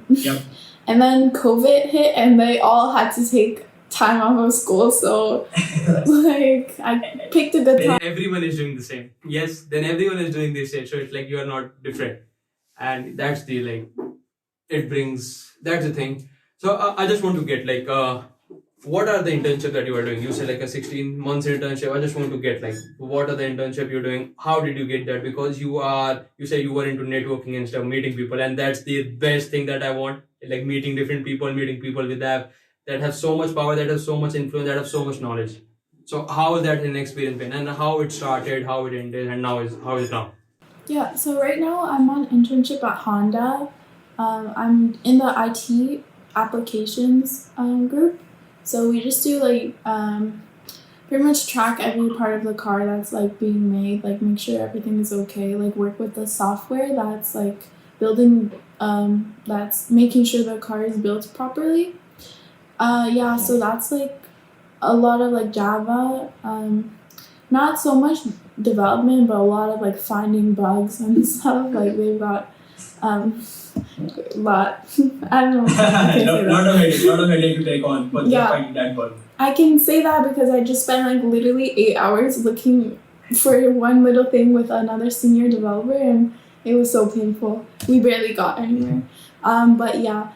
Yep. And then COVID hit, and they all had to take time off of school. So like I picked a good time. Everyone is doing the same. Yes, then everyone is doing the same. So it's like you are not different, and that's the like it brings. That's the thing. So I just want to get like what are the internships that you are doing? You say like a 16 months internship. I just want to get like what are the internship you're doing? How did you get that? Because you say you were into networking and stuff, meeting people, and that's the best thing that I want. Like meeting different people, meeting people that have so much power, that have so much influence, that have so much knowledge. So how is that an experience been, and how it started, how it ended, and how is it now? Yeah, so right now I'm on internship at Honda. I'm in the IT applications group. So we just do like pretty much track every part of the car that's like being made, like make sure everything is okay, like work with the software that's like building, that's making sure the car is built properly. Yeah, so that's like a lot of like Java, not so much development, but a lot of like finding bugs and stuff. Like they've got a lot. I don't know. If I can say that. Lot of headache to take on for Yeah. finding that bug. I can say that because I just spent like literally 8 hours looking for one little thing with another senior developer, and it was so painful. We barely got anywhere. But yeah,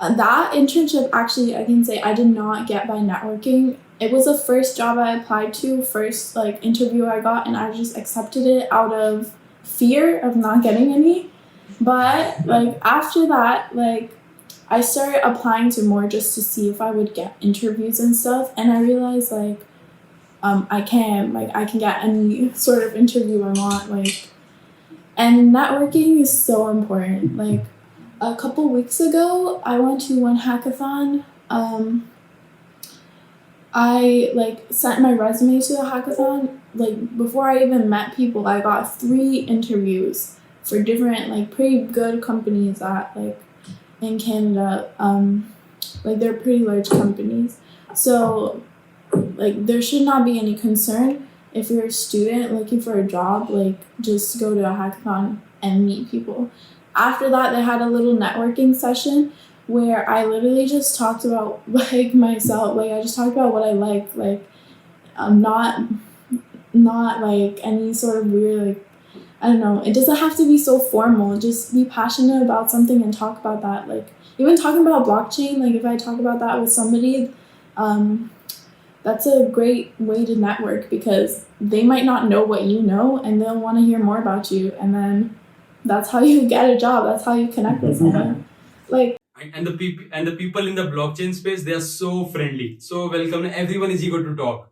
that internship actually I can say I did not get by networking. It was the first job I applied to, first like interview I got, and I just accepted it out of fear of not getting any. But like after that, like I started applying to more just to see if I would get interviews and stuff, and I realized like I can get any sort of interview I want, like, and networking is so important. Like a couple weeks ago I went to one hackathon. I like sent my resume to the hackathon. Like before I even met people, I got 3 interviews for different like pretty good companies that like in Canada, like they're pretty large companies. So like there should not be any concern if you're a student looking for a job, like just go to a hackathon and meet people. After that, they had a little networking session where I literally just talked about like myself, like I just talked about what I like not like any sort of weird like I don't know. It doesn't have to be so formal. Just be passionate about something and talk about that. Like even talking about blockchain, like if I talk about that with somebody, that's a great way to network because they might not know what you know and they'll want to hear more about you, and then that's how you get a job. That's how you connect with someone. Like And the people in the blockchain space, they are so friendly, so welcoming. Everyone is eager to talk.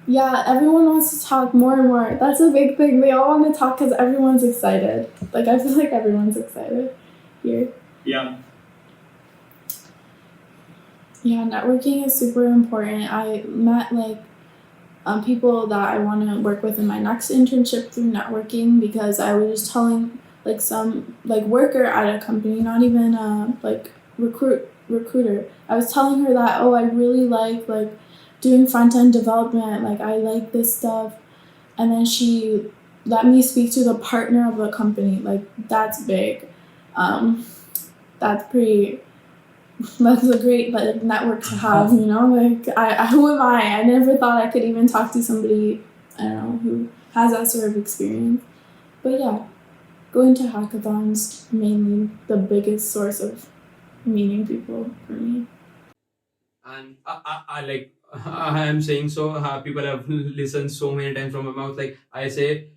yeah, everyone wants to talk more and more. That's a big thing. They all want to talk because everyone's excited. Like I feel like everyone's excited here. Yeah. Yeah, networking is super important. I met like people that I want to work with in my next internship through networking because I was just telling like some like worker at a company, not even like recruiter. I was telling her that I really like doing front end development. Like I like this stuff, and then she let me speak to the partner of the company. Like that's big. That's pretty. That's a great like network to have, you know. Like who am I? I never thought I could even talk to somebody I don't know who has that sort of experience. But yeah, going to hackathons mainly the biggest source of meeting people for me. And I like I am saying so. People have listened so many times from my mouth. Like I say,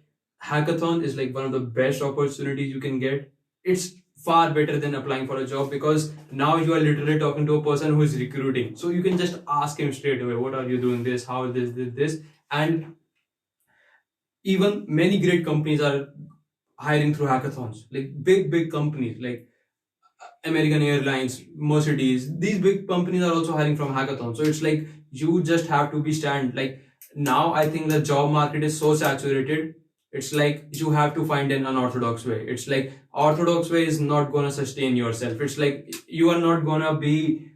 hackathon is like one of the best opportunities you can get. It's far better than applying for a job because now you are literally talking to a person who is recruiting. So you can just ask him straight away, "What are you doing? This? How this?" And even many great companies are hiring through hackathons. Like big companies like American Airlines, Mercedes, these big companies are also hiring from hackathons. So it's like you just have to be stand like now I think the job market is so saturated. It's like you have to find an unorthodox way. It's like orthodox way is not gonna sustain yourself. It's like you are not gonna be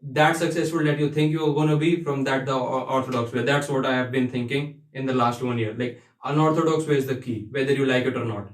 that successful that you think you are gonna be from that the orthodox way. That's what I have been thinking in the last 1 year. Like unorthodox way is the key, whether you like it or not.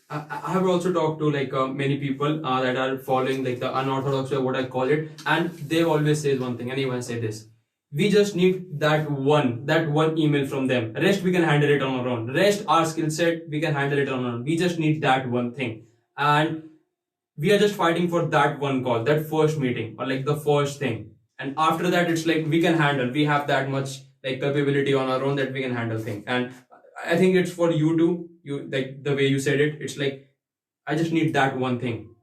I have also talked to like many people that are following like the unorthodox way, what I call it, and they always say one thing. Anyone say this? We just need that one email from them. Rest we can handle it on our own. Rest our skill set we can handle it on our own. We just need that one thing, and we are just fighting for that one call, that first meeting, or like the first thing. And after that, it's like we can handle. We have that much like capability on our own that we can handle things. And I think it's for you too. You like the way you said it. It's like I just need that one thing,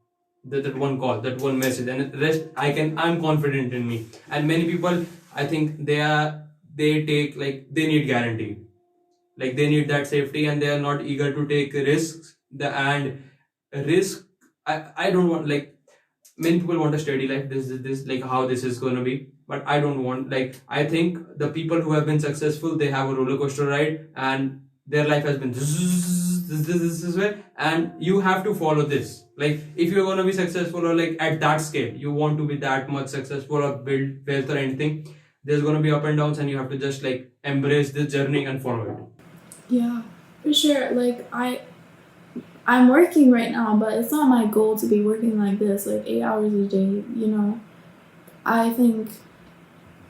that one call, that one message, and the rest I'm confident in me. And many people, I think they take like they need guarantee, like they need that safety, and they are not eager to take risks. The and risk, I don't want like many people want a steady life. This like how this is going to be, but I don't want like I think the people who have been successful, they have a roller coaster ride, and their life has been this way, and you have to follow this. Like if you're going to be successful, or like at that scale you want to be that much successful or build wealth or anything, there's going to be up and downs, and you have to just like embrace this journey and follow it. Yeah, for sure. Like I'm working right now, but it's not my goal to be working like this, like 8 hours a day, you know. I think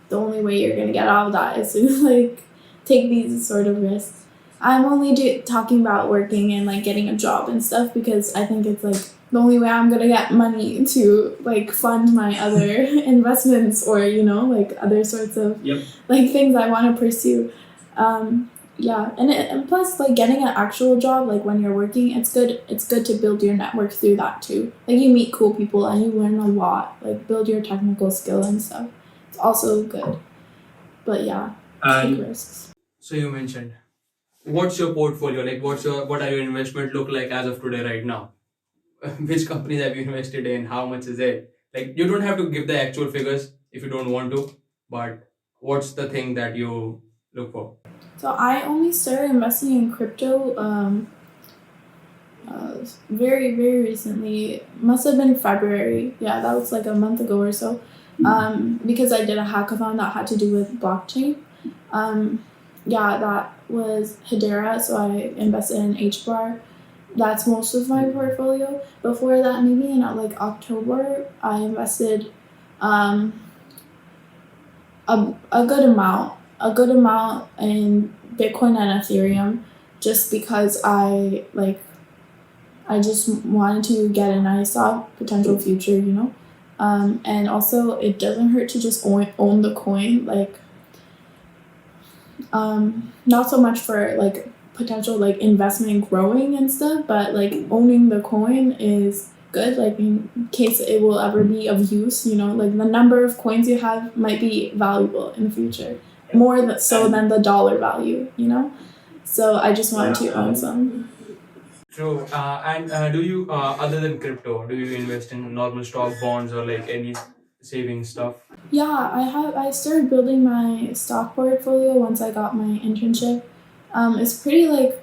the only way you're gonna get out of that is to like take these sort of risks. I'm only talking about working and like getting a job and stuff because I think it's like the only way I'm gonna get money to like fund my other investments or you know like other sorts of like things I want to pursue. Yeah, and plus like getting an actual job like when you're working, it's good to build your network through that too. Like you meet cool people and you learn a lot, like build your technical skill and stuff. It's also good. But yeah, take risks. So you mentioned, what's your portfolio like? What are your investment look like as of today right now? Which companies have you invested in? How much is it? Like you don't have to give the actual figures if you don't want to, but what's the thing that you look for? So I only started investing in crypto very very recently. Must have been February. Yeah, that was like a month ago or so. Because I did a hackathon that had to do with blockchain. Yeah, that was Hedera, so I invested in HBAR. That's most of my portfolio. Before that, maybe in like October, I invested um, a good amount in Bitcoin and Ethereum, just because I just wanted to get an eye saw potential future, you know. And also, it doesn't hurt to just own the coin, like not so much for like potential like investment growing and stuff, but like owning the coin is good, like in case it will ever be of use, you know, like the number of coins you have might be valuable in the future, more so than the dollar value, you know. So I just wanted to own some. True. And do you, other than crypto, do you invest in normal stock bonds or like any saving stuff? Yeah, I started building my stock portfolio once I got my internship. It's pretty like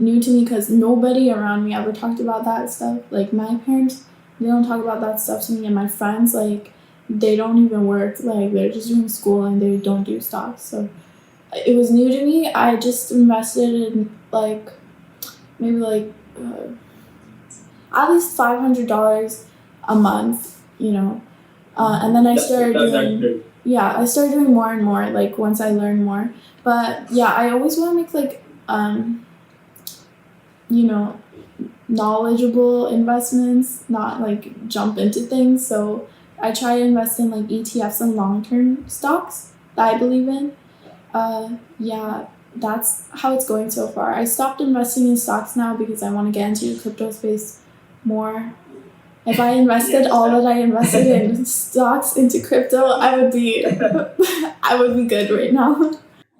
new to me because nobody around me ever talked about that stuff. Like my parents, they don't talk about that stuff to me, and my friends like they don't even work. Like they're just doing school and they don't do stocks. So it was new to me. I just invested in like maybe like at least $500 a month, and then I started doing I started doing more and more like once I learned more. But yeah, I always want to make like you know knowledgeable investments, not like jump into things. So I try to invest in like ETFs and long-term stocks that I believe in. Yeah, that's how it's going so far. I stopped investing in stocks now because I want to get into the crypto space more. If I invested all that I invested in stocks into crypto, I would be good right now.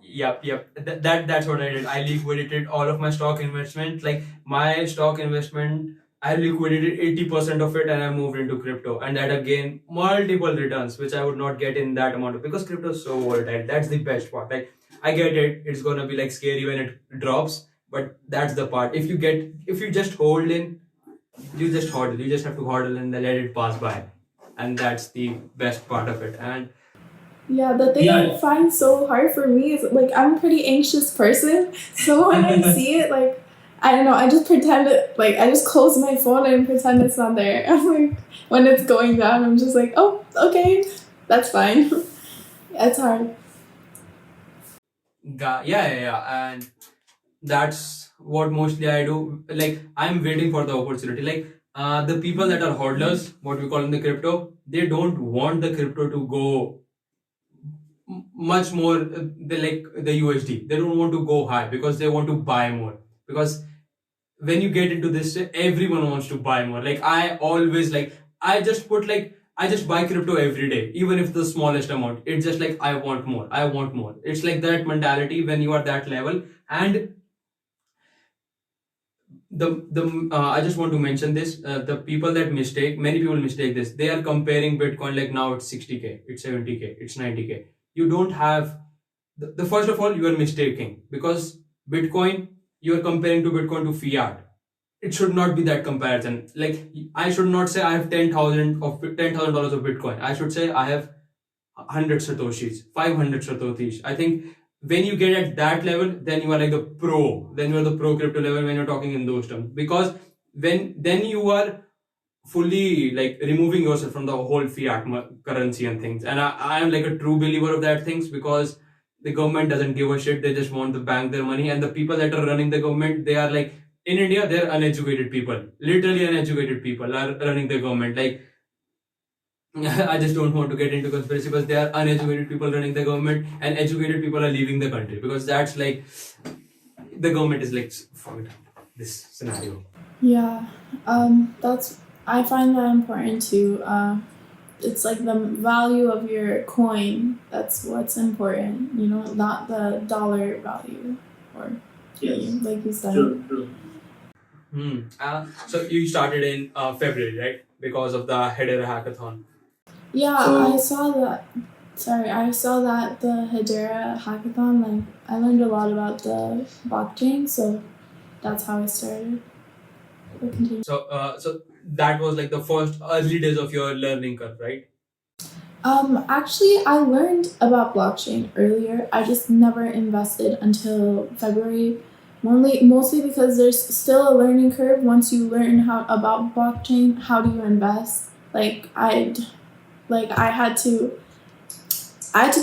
Yep. That's what I did. I liquidated all of my stock investment. Like my stock investment, I liquidated 80% of it and I moved into crypto. And that again, multiple returns, which I would not get in that amount of, because crypto is so volatile. That's the best part. Like I get it, it's gonna be like scary when it drops, but that's the part. If you just hold in, you just hodl. You just have to hodl and then let it pass by. And that's the best part of it. And yeah, the thing I find so hard for me is like I'm a pretty anxious person. So when I see it, like I don't know, I just pretend it like I just close my phone and pretend it's not there. I'm like when it's going down, I'm just like, oh, okay, that's fine. It's hard. And that's what mostly I do. Like I'm waiting for the opportunity. Like the people that are hodlers, what we call in the crypto, they don't want the crypto to go much more. They like the USD. They don't want to go high because they want to buy more. Because when you get into this, everyone wants to buy more. Like I always like I just buy crypto every day, even if the smallest amount. It's just like I want more. I want more. It's like that mentality when you are that level. And the I just want to mention this. The people that many people mistake this. They are comparing Bitcoin like now it's 60K, it's 70K, it's 90K. You don't have the first of all, you are mistaking, because Bitcoin, you are comparing to Bitcoin to fiat. It should not be that comparison. Like I should not say I have $10,000 of Bitcoin. I should say I have 100 satoshis, 500 satoshis. I think when you get at that level, then you are like the pro. Then you are the pro crypto level when you're talking in those terms. Because when then you are fully like removing yourself from the whole fiat currency and things. And I am like a true believer of that things, because the government doesn't give a shit. They just want to bank their money. And the people that are running the government, they are like, in India, they're uneducated people. Literally uneducated people are running the government. Like I just don't want to get into conspiracy, because they are uneducated people running the government, and educated people are leaving the country, because that's like the government is like, fuck this scenario. Yeah, that's I find that important too. It's like the value of your coin. That's what's important, not the dollar value, or like you said. True. So you started in February, right? Because of the Hedera hackathon. Yeah, So I saw that. Sorry, I saw that the Hedera hackathon. Like, I learned a lot about the blockchain, so that's how I started. Continue. So that was like the first early days of your learning curve, right? Actually, I learned about blockchain earlier. I just never invested until February. Mostly because there's still a learning curve once you learn about blockchain. How do you invest? I had to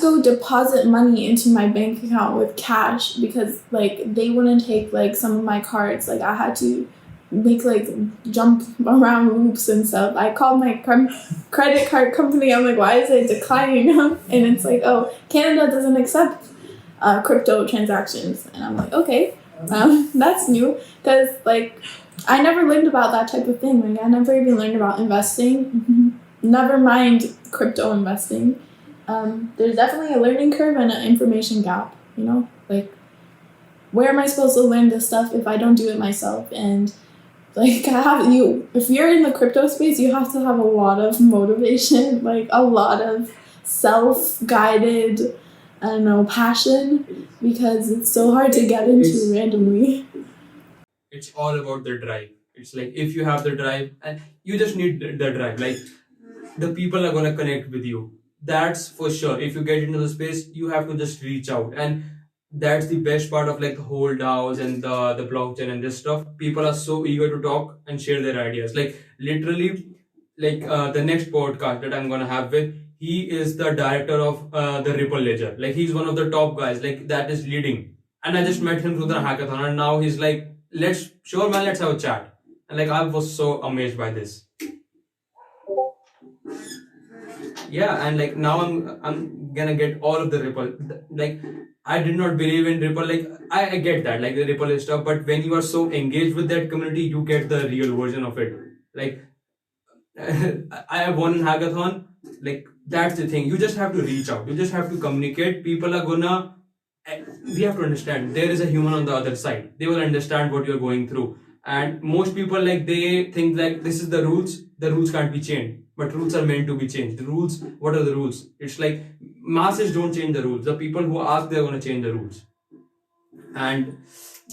go deposit money into my bank account with cash because like they wouldn't take like some of my cards. Like I had to make like jump around loops and stuff. I called my credit card company. I'm like, why is it declining? And it's like, oh, Canada doesn't accept crypto transactions. And I'm like, okay, that's new because like I never learned about that type of thing. Like I never even learned about investing. Never mind crypto investing. There's definitely a learning curve and an information gap. Like where am I supposed to learn this stuff if I don't do it myself? And like if you're in the crypto space, you have to have a lot of motivation, like a lot of self-guided, I don't know, passion, because it's so hard to get into randomly. It's all about the drive. It's like if you have the drive, and you just need the drive. Like the people are gonna connect with you. That's for sure. If you get into the space, you have to just reach out. And that's the best part of like the whole DAOs and the blockchain and this stuff. People are so eager to talk and share their ideas. Like literally, like the next podcast that I'm gonna have with, he is the director of the Ripple Ledger. Like he's one of the top guys. Like that is leading. And I just met him through the hackathon, and now he's like, let's sure man, let's have a chat. And like I was so amazed by this. Yeah, and like now I'm gonna get all of the Ripple. Like I did not believe in Ripple. Like I get that, like the Ripple is stuff, but when you are so engaged with that community, you get the real version of it. Like I have won hackathon. Like that's the thing. You just have to reach out. You just have to communicate. People are gonna. We have to understand there is a human on the other side. They will understand what you're going through. And most people like they think like this is the rules. The rules can't be changed. But rules are meant to be changed. The rules. What are the rules? It's like masses don't change the rules. The people who ask, they're gonna change the rules. And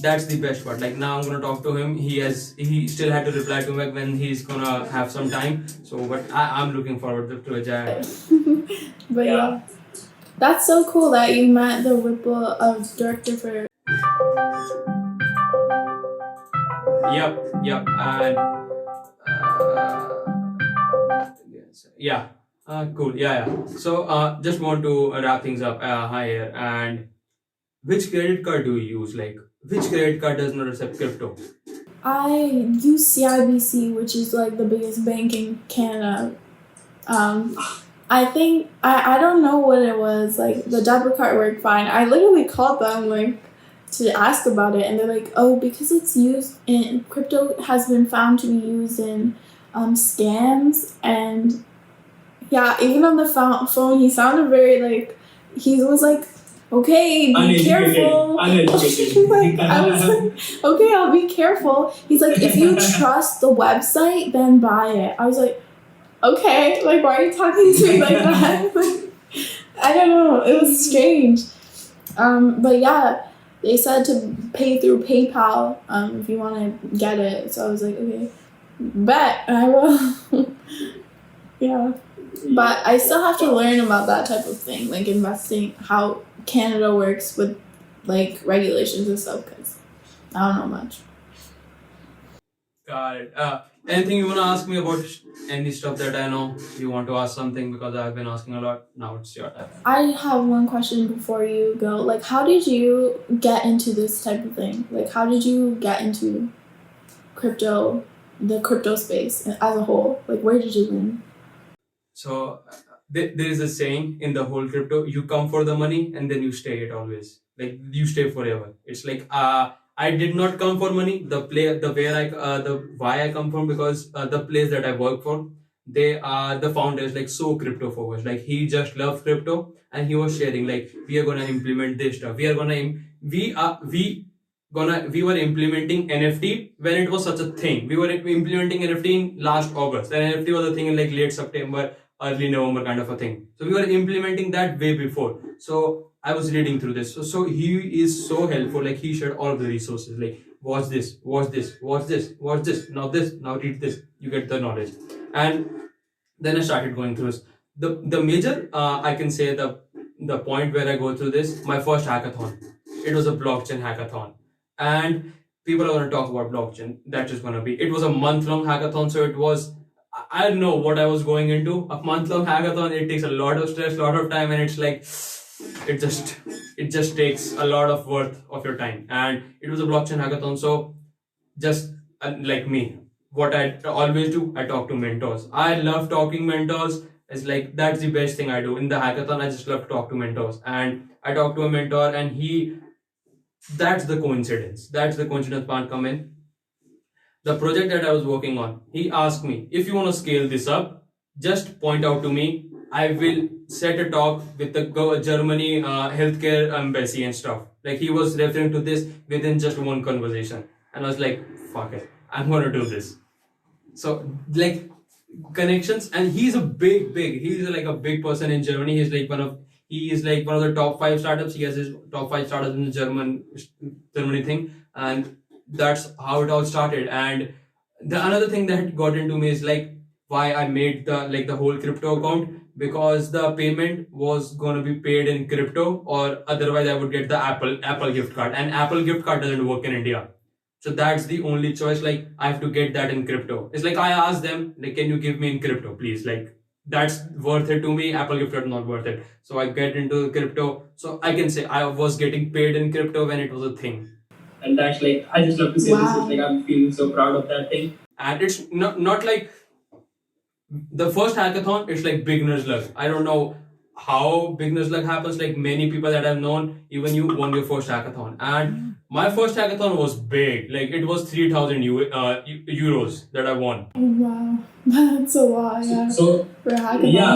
that's the best part. Like now I'm gonna talk to him. He still had to reply to me when he's gonna have some time. So but I'm looking forward to a jam. But yeah, that's so cool that you met the Ripple director for. Yep, and yeah, cool. Yeah. So just want to wrap things up here. And which credit card do you use? Like which credit card does not accept crypto? I use CIBC, which is like the biggest bank in Canada. I think I don't know what it was. Like the debit card worked fine. I literally called them like to ask about it, and they're like, "Oh, because it's used in crypto has been found to be used in scams." And yeah, even on the phone, he sounded very like he was like, "Okay, be careful." Like, I was like, "Okay, I'll be careful." He's like, "If you trust the website, then buy it." I was like, "Okay, like why are you talking to me like that?" I don't know. It was strange. But yeah, they said to pay through PayPal if you want to get it. So I was like, okay, bet I will. Yeah. But I still have to learn about that type of thing, like investing, how Canada works with like regulations and stuff, because I don't know much. Got it. Anything you wanna ask me about any stuff that I know? You want to ask something because I've been asking a lot. Now it's your time. I have one question before you go. Like, how did you get into this type of thing? Like, how did you get into crypto, the crypto space as a whole? Like, where did you learn? So there is a saying in the whole crypto: you come for the money and then you stay it always. Like you stay forever. It's like I did not come for money. The why I come from, because the place that I work for, they are the founders like so crypto focused. Like he just loves crypto and he was sharing like we are gonna implement this stuff. We are gonna we were implementing NFT when it was such a thing. We were implementing NFT in last August, and NFT was a thing in like late September, early November kind of a thing. So we were implementing that way before. So I was reading through this. So he is so helpful. Like he shared all of the resources. Like watch this, watch this, watch this, watch this. Now read this. You get the knowledge. And then I started going through this. The major I can say the point where I go through this, my first hackathon. It was a blockchain hackathon. And people are gonna talk about blockchain. That is gonna be. It was a month-long hackathon, so it was I don't know what I was going into. A month-long hackathon, it takes a lot of stress, a lot of time, and it's like it just takes a lot of worth of your time. And it was a blockchain hackathon, so just like me, what I always do, I talk to mentors. I love talking mentors. It's like that's the best thing I do in the hackathon. I just love to talk to mentors, and I talk to a mentor, and he. That's the coincidence. That's the coincidence part come in. The project that I was working on, he asked me, if you want to scale this up, just point out to me. I will set a talk with the Germany healthcare embassy and stuff. Like he was referring to this within just one conversation. And I was like, fuck it, I'm going to do this. So like connections, and he's like a big person in Germany. He is like one of the top 5 startups. He has his top 5 startups in the Germany thing, and that's how it all started. And the another thing that got into me is like why I made the whole crypto account. because the payment was gonna be paid in crypto, or otherwise I would get the Apple gift card, and Apple gift card doesn't work in India. So that's the only choice. Like I have to get that in crypto. It's like I asked them, like, can you give me in crypto, please? Like that's worth it to me. Apple gift card not worth it. So I get into crypto. So I can say I was getting paid in crypto when it was a thing. And that's like I just love to say this. Is like I'm feeling so proud of that thing. And it's not like the first hackathon. It's like beginner's luck. I don't know how beginner's luck happens. Like many people that I've known, even you won your first hackathon, and my first hackathon was big. Like it was 3,000 euros that I won. Oh, wow, that's a lot. Yeah. So for a hackathon. Yeah,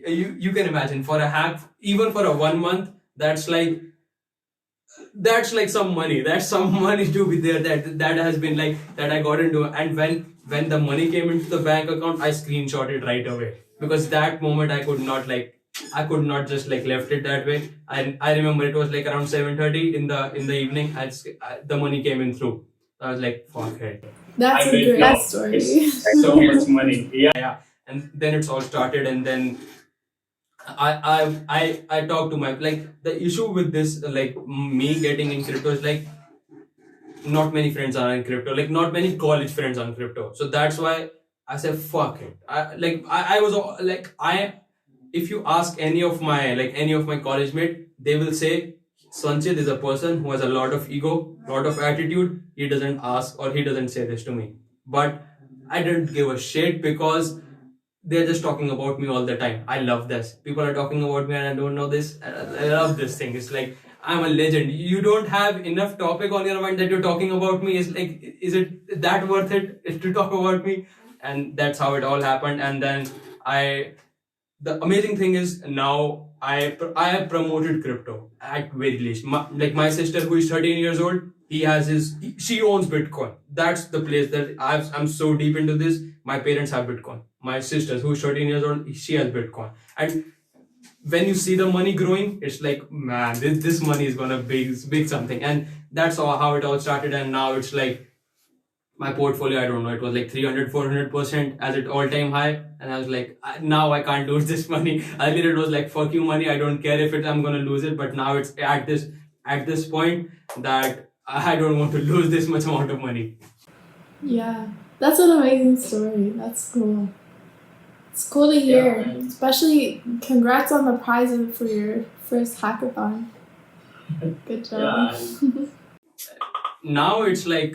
you can imagine for a hack, even for a 1 month, that's like some money. That's some money to be there. That has been like that I got into, and when the money came into the bank account, I screenshot it right away, because that moment I could not just like left it that way. I remember it was like around 7:30 in the evening. The money came in through. I was like, fuck it. That's a great story. It's so much money. Yeah. And then it's all started, and then I talk to my, like, the issue with this, like me getting in crypto is like not many friends are in crypto, like not many college friends are in crypto. So that's why I said fuck it. I was like, if you ask any of my college mate, they will say Sanchit is a person who has a lot of ego, lot of attitude. He doesn't ask or he doesn't say this to me. But I didn't give a shit, because they're just talking about me all the time. I love this. People are talking about me and I don't know this. I love this thing. It's like I'm a legend. You don't have enough topic on your mind that you're talking about me. Is like, is it that worth it is to talk about me? And that's how it all happened. And then the amazing thing is now I have promoted crypto at very least. My sister, who is 13 years old, she owns Bitcoin. That's the place that I'm so deep into this. My parents have Bitcoin. My sister, who is 13 years old, she has Bitcoin. And when you see the money growing, it's like, man, this money is gonna big something. And that's how it all started. And now it's like my portfolio, I don't know, it was like 300-400% as at all-time high. And I was like, now I can't lose this money. Earlier it was like, fuck you money, I don't care if I'm gonna lose it. But now it's at this point that I don't want to lose this much amount of money. Yeah, that's an amazing story. That's cool. It's cool to hear. Yeah, especially congrats on the prize for your first hackathon. Good job. Yeah. Now it's like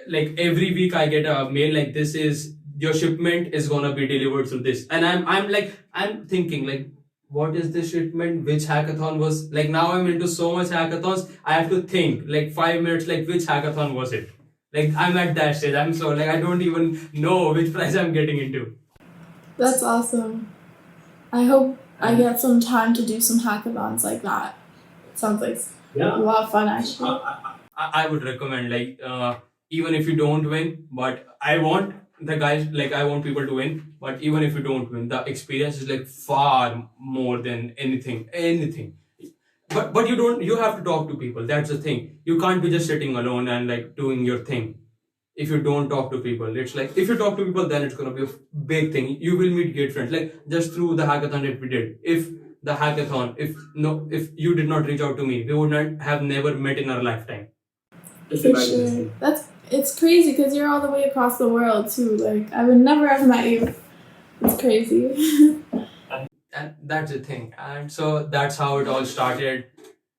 every week I get a mail like, this is your shipment is gonna be delivered through this, and I'm thinking like, what is this shipment? Which hackathon was, like, now I'm into so much hackathons, I have to think like 5 minutes, like which hackathon was it? Like I'm at that stage. I'm so like I don't even know which prize I'm getting into. That's awesome. I hope I get some time to do some hackathons like that. Sounds like a lot of fun actually. I would recommend, like, even if you don't win, but I want people to win, but even if you don't win, the experience is like far more than anything. But you have to talk to people. That's the thing. You can't be just sitting alone and like doing your thing. If you don't talk to people, it's like, if you talk to people, then it's gonna be a big thing. You will meet great friends, like just through the hackathon that we did. If you did not reach out to me, we would not have never met in our lifetime. For sure. It's crazy because you're all the way across the world too. Like I would never have met you. It's crazy. And that's the thing. And so that's how it all started.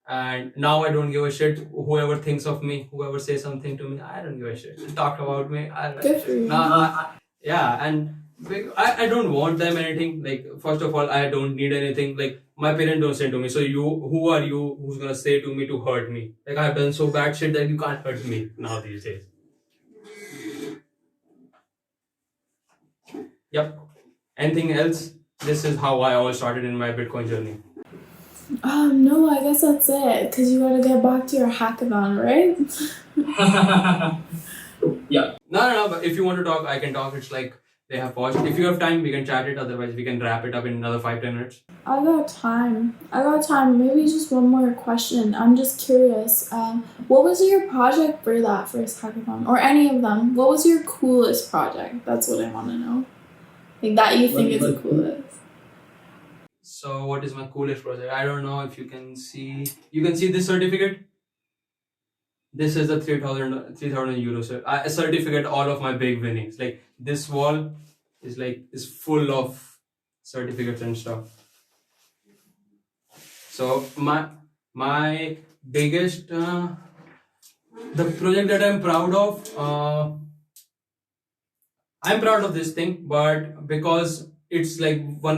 And now I don't give a shit. Whoever thinks of me, whoever says something to me, I don't give a shit. Talk about me. Good for you. Yeah, and I don't want them anything. Like, first of all, I don't need anything. Like, my parents don't say to me, so who are you who's gonna say to me to hurt me? Like, I've done so bad shit that you can't hurt me now these days. Yep. Anything else? This is how I all started in my Bitcoin journey. No, I guess that's it. Because you gotta get back to your hackathon, right? Yeah. No. But if you want to talk, I can talk. It's like they have paused. If you have time, we can chat it. Otherwise, we can wrap it up in another 5-10 minutes. I got time. Maybe just one more question. I'm just curious. What was your project for that first hackathon? Or any of them? What was your coolest project? That's what I want to know. Like that you think is the coolest. So what is my coolest project? I don't know if you can see. You can see this certificate. This is the 3,000 euros a certificate. All of my big winnings. Like this wall is full of certificates and stuff. So my biggest the project that I'm proud of. I'm proud of this thing, but because it's like my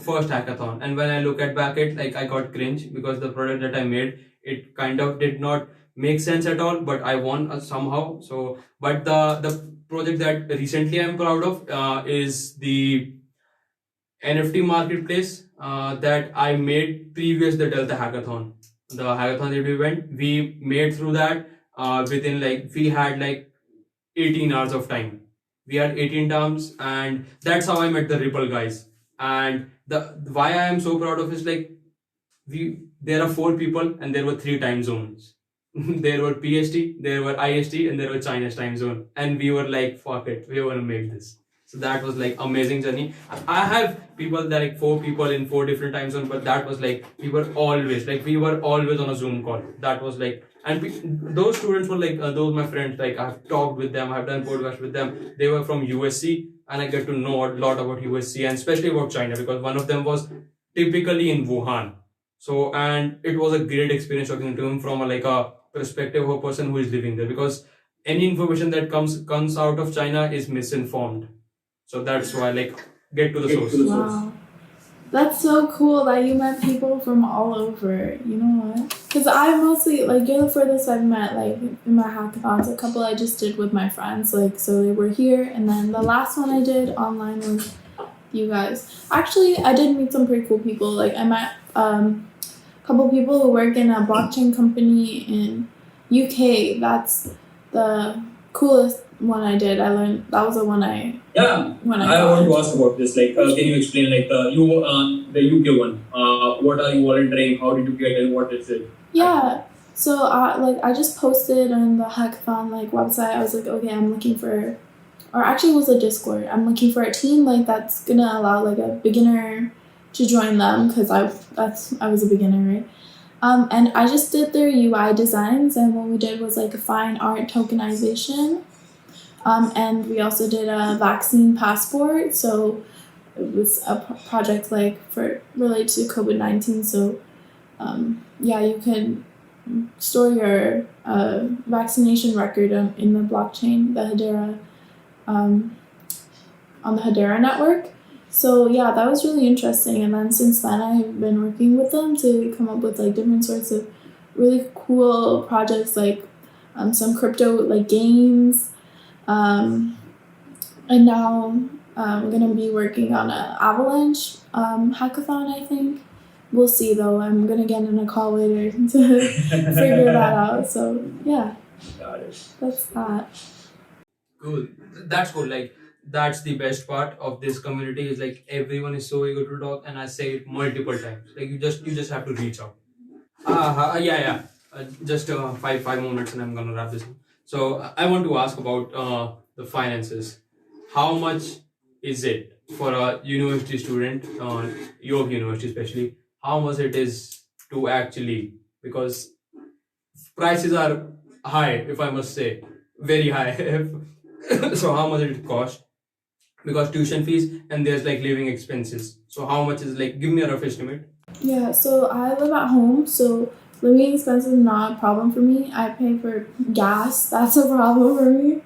first hackathon, and when I look at back it, like I got cringe because the product that I made, it kind of did not make sense at all. But I won somehow. So, but the project that recently I'm proud of is the NFT marketplace that I made previous the Delta hackathon. The hackathon that we went, we made through that within like we had like 18 hours of time. We had 18 terms, and that's how I met the Ripple guys. And the why I am so proud of is like we there are 4 people and there were 3 time zones. There were PST, there were IST, and there were China's time zone. And we were like, fuck it, we want to make this. So that was like amazing journey. I have people that like 4 people in 4 different time zones, but that was like we were always on a Zoom call. That was like, and those students were like those my friends. Like I've talked with them, I've done podcast with them. They were from USC, and I get to know a lot about USC and especially about China because one of them was typically in Wuhan. So, and it was a great experience talking to him from like a perspective of a person who is living there, because any information that comes out of China is misinformed. So that's why like get to the source. Wow. That's so cool that you met people from all over. You know what? Because I mostly, like, you're the furthest I've met, like, in my hackathons. A couple I just did with my friends, like, so they were here. And then the last one I did online was you guys. Actually, I did meet some pretty cool people. Like, I met a couple people who work in a blockchain company in UK. That's the coolest one I did. I learned that was the one I when I want to ask about this. Like, can you explain like the UK one? What are you volunteering? How did you get it? What is it? Yeah. So I just posted on the hackathon like website. I was like, okay, I'm looking for, or actually it was a Discord. I'm looking for a team like that's gonna allow like a beginner to join them because I was a beginner, right? And I just did their UI designs, and what we did was like a fine art tokenization. And we also did a vaccine passport. So it was a project like for related to COVID-19. So yeah, you can store your vaccination record in the blockchain, the Hedera, on the Hedera network. So yeah, that was really interesting. And then since then, I've been working with them to come up with like different sorts of really cool projects, like some crypto like games. And now I'm gonna be working on an Avalanche hackathon. I think we'll see though. I'm gonna get in a call later to figure that out. So yeah, got it. That's that. Cool. That's cool. Like that's the best part of this community is like everyone is so eager to talk, and I say it multiple times. Like you just have to reach out. Yeah. Just 5 minutes, and I'm gonna wrap this up. So I want to ask about the finances. How much is it for a university student, your university especially? How much it is to actually, because prices are high, if I must say, very high. So how much it cost? Because tuition fees and there's like living expenses. So how much is like? Give me a rough estimate. Yeah, so I live at home, so living expenses is not a problem for me. I pay for gas, that's a problem for me.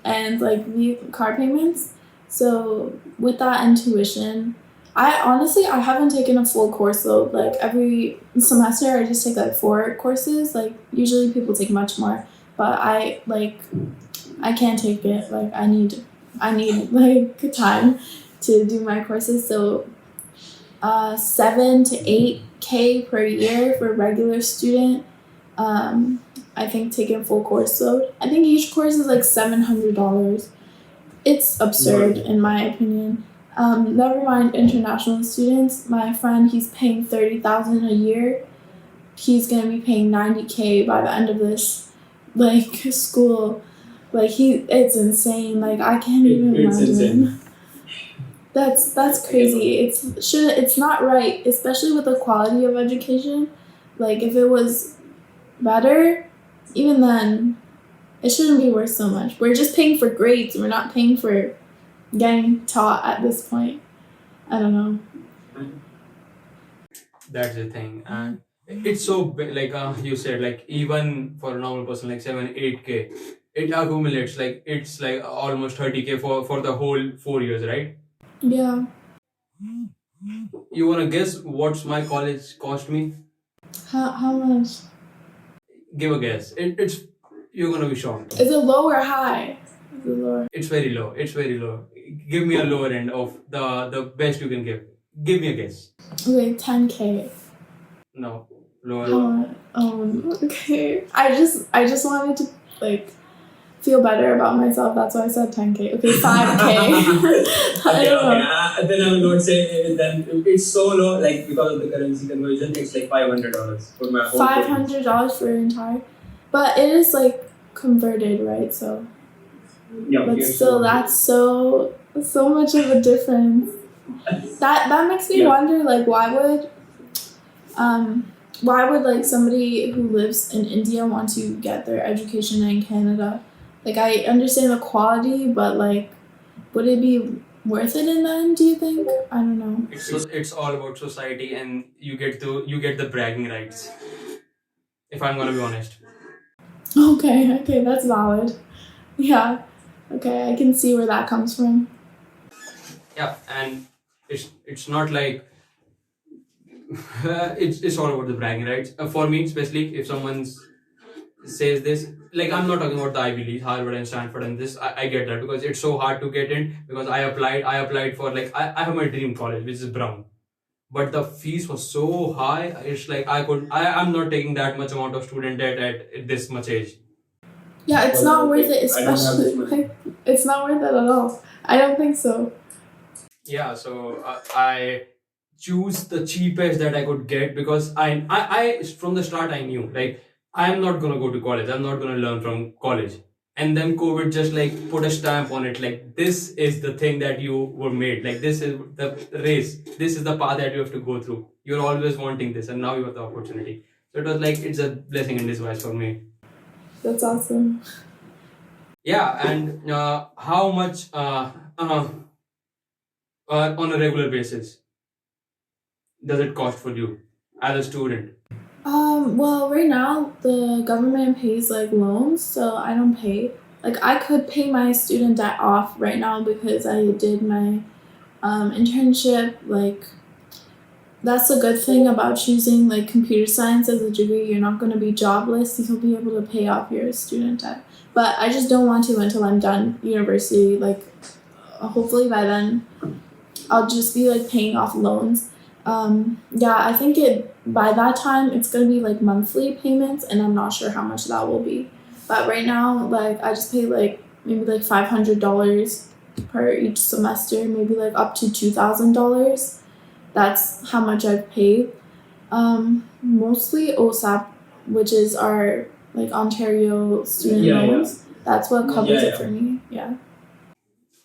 And like the car payments. So with that and tuition, I haven't taken a full course load. Like every semester I just take like 4 courses. Like usually people take much more, but I can't take it. Like I need like time to do my courses. So 7 to 8K per year for a regular student. I think taking full course load. I think each course is like $700. It's absurd in my opinion. Never mind international students. My friend, he's paying $30,000 a year. He's gonna be paying $90K by the end of this like school. Like it's insane. Like I can't even imagine. Insane. That's crazy. It's not right, especially with the quality of education. Like if it was better, even then it shouldn't be worth so much. We're just paying for grades. We're not paying for getting taught at this point. I don't know. That's the thing. And it's so like you said, like even for a normal person, like 7 8K, it accumulates, like it's like almost 30K for the whole 4 years, right? Yeah. You wanna guess what's my college cost me? How much? Give a guess. It's you're gonna be shocked. Is it low or high? Is it lower? It's very low. It's very low. Give me a lower end of the best you can give. Give me a guess. Okay, 10K. No, lower. How much? Okay. I just wanted to like feel better about myself. That's why I said 10K. Okay, 5K. I don't know. Then I will not say then it's so low, like because of the currency conversion, it's like $500 for my whole $500 for your entire, but it is like converted, right? So, yeah, but still, that's so much of a difference. That makes me wonder, like, why would like somebody who lives in India want to get their education in Canada? Like, I understand the quality, but like, would it be worth it in the end? Do you think? I don't know. It's all about society, and you get the bragging rights. If I'm gonna be honest. Okay, that's valid. Yeah. Okay, I can see where that comes from. Yeah, and it's not like it's all about the bragging rights. For me, especially if someone says this, like I'm not talking about the Ivy League, Harvard and Stanford, and this I get that because it's so hard to get in. Because I applied for, like, I have my dream college, which is Brown, but the fees was so high. It's like I'm not taking that much amount of student debt at this much age. Yeah, it's not worth it, especially like it's not worth it at all. I don't think so. Yeah, so I choose the cheapest that I could get because I from the start I knew, like, I'm not gonna go to college. I'm not gonna learn from college. And then COVID just like put a stamp on it, like this is the thing that you were made. Like this is the race. This is the path that you have to go through. You're always wanting this, and now you have the opportunity. So it was like it's a blessing in disguise for me. That's awesome. Yeah, and how much on a regular basis does it cost for you as a student? Well, right now the government pays like loans, so I don't pay. Like I could pay my student debt off right now because I did my internship. Like that's a good thing about choosing like computer science as a degree. You're not going to be jobless. You'll be able to pay off your student debt. But I just don't want to until I'm done university. Like hopefully by then I'll just be like paying off loans. Yeah, I think by that time it's gonna be like monthly payments, and I'm not sure how much that will be. But right now, like I just pay like maybe like $500 per each semester, maybe like up to $2,000. That's how much I've paid. Mostly OSAP, which is our like Ontario student loans. That's what covers it for me. Yeah.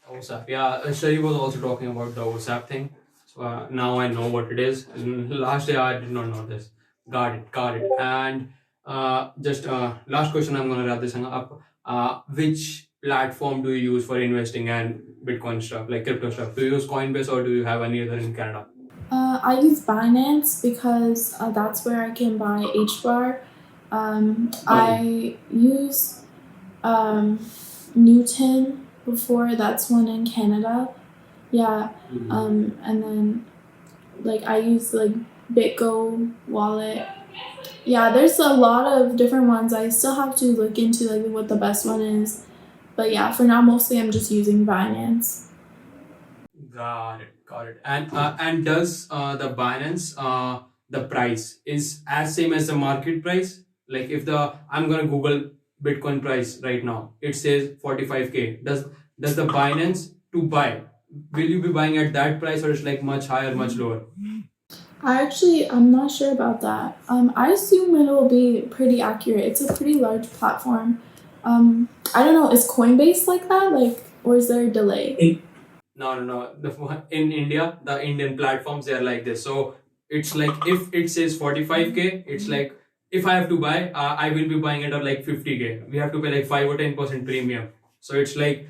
OSAP. Yeah, Shari was also talking about the OSAP thing. So now I know what it is. Last day I did not know this. Got it. And just last question, I'm gonna wrap this thing up. Which platform do you use for investing and Bitcoin stuff, like crypto stuff? Do you use Coinbase or do you have any other in Canada? I use Binance because that's where I can buy HBAR. I use Newton before. That's one in Canada. Yeah. And then like I use like BitGo wallet. Yeah, there's a lot of different ones. I still have to look into like what the best one is. But yeah, for now mostly I'm just using Binance. Got it. And does the Binance the price is as same as the market price? Like if I'm gonna Google Bitcoin price right now, it says 45K. Does the Binance to buy? Will you be buying at that price, or it's like much higher, much lower? I'm not sure about that. I assume it'll be pretty accurate. It's a pretty large platform. I don't know, is Coinbase like that? Like, or is there a delay? No. In India, the Indian platforms, they are like this. So it's like if it says 45K, it's like if I have to buy, I will be buying it at like 50K. We have to pay like 5 or 10% premium. So it's like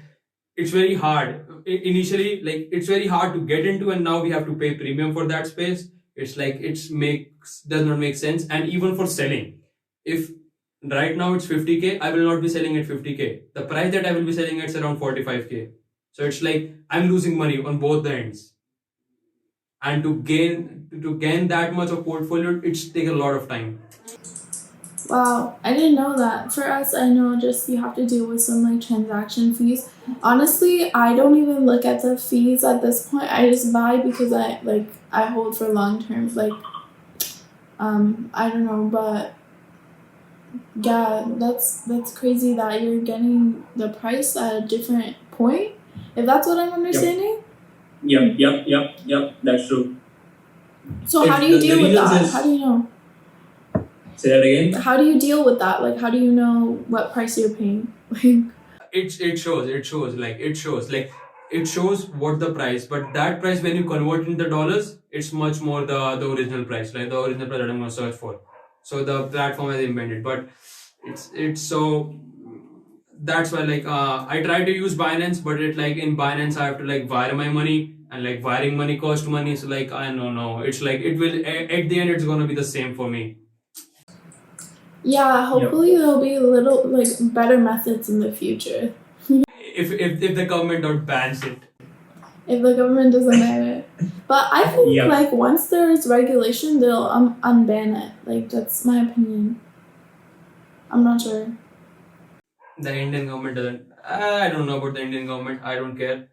it's very hard. Initially, like it's very hard to get into, and now we have to pay premium for that space. It's like does not make sense. And even for selling, if right now it's 50K, I will not be selling at 50K. The price that I will be selling it's around 45K. So it's like I'm losing money on both the ends. And to gain that much of portfolio, it's take a lot of time. Wow, I didn't know that. For us, I know just you have to deal with some like transaction fees. Honestly, I don't even look at the fees at this point. I just buy because I hold for long term. Like I don't know, but yeah, that's crazy that you're getting the price at a different point. If that's what I'm understanding. Yep. That's true. So how do you deal with that? How do you know? Say that again. How do you deal with that? Like, how do you know what price you're paying? It shows what the price, but that price when you convert into dollars, it's much more the original price, like the original price that I'm gonna search for. So the platform has invented, but it's so that's why like I try to use Binance, but it like in Binance I have to like wire my money, and like wiring money cost money. So like I don't know, it's like it will at the end it's gonna be the same for me. Yeah, hopefully there'll be a little like better methods in the future. If the government don't bans it. If the government doesn't ban it. But I think like once there's regulation, they'll unban it. Like that's my opinion. I'm not sure. The Indian government doesn't. I don't know about the Indian government. I don't care.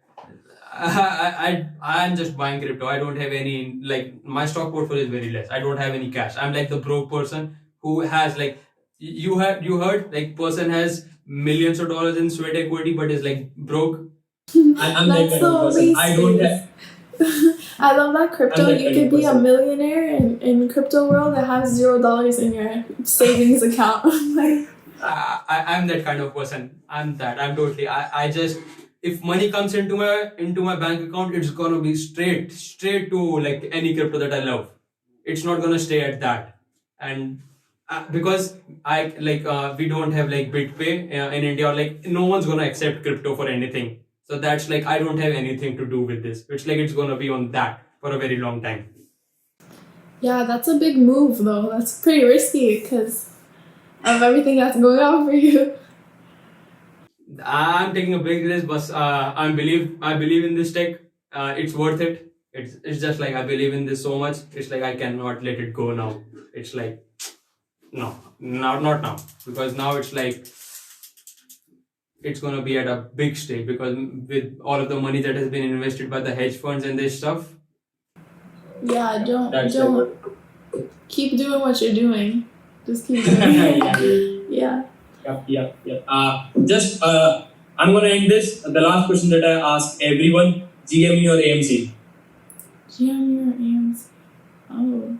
I'm just buying crypto. I don't have any like my stock portfolio is very less. I don't have any cash. I'm like the broke person who has like you heard like person has millions of dollars in sweat equity but is like broke. I'm that kind of person. I don't have. I love that crypto. You could be a millionaire in crypto world that has $0 in your savings account. Like, I'm that kind of person. I'm totally. I just if money comes into my bank account, it's gonna be straight to like any crypto that I love. It's not gonna stay at that, and because I like we don't have like BitPay in India. Like no one's gonna accept crypto for anything. So that's like I don't have anything to do with this. It's like it's gonna be on that for a very long time. yeah, that's a big move though. That's pretty risky because of everything that's going on for you. I'm taking a big risk, but I believe in this tech. It's worth it. It's just like I believe in this so much. It's like I cannot let it go now. It's like no, not now, because now it's like it's gonna be at a big stage because with all of the money that has been invested by the hedge funds and this stuff. Yeah, That's don't keep doing what you're doing. Just keep doing it. Yeah. Yep. I'm gonna end this. The last question that I ask everyone: GME or AMC? GME or AMC? Oh,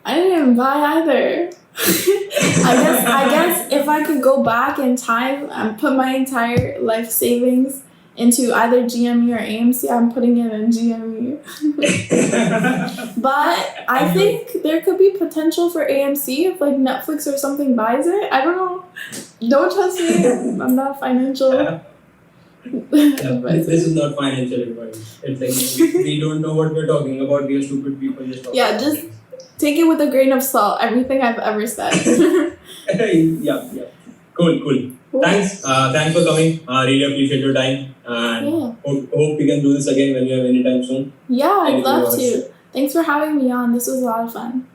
I didn't even buy either. I guess if I could go back in time and put my entire life savings into either GME or AMC, I'm putting it in GME. But I think there could be potential for AMC if like Netflix or something buys it. I don't know. Don't trust me. I'm not financial. This is not financial advice. It's like we don't know what we're talking about. We are stupid people just talking. Yeah, just take it with a grain of salt. Everything I've ever said. Yeah. Cool. Thanks for coming. Really appreciate your time, and hope we can do this again when you have any time soon. Yeah, I'd love to. Thanks for having me on. This was a lot of fun.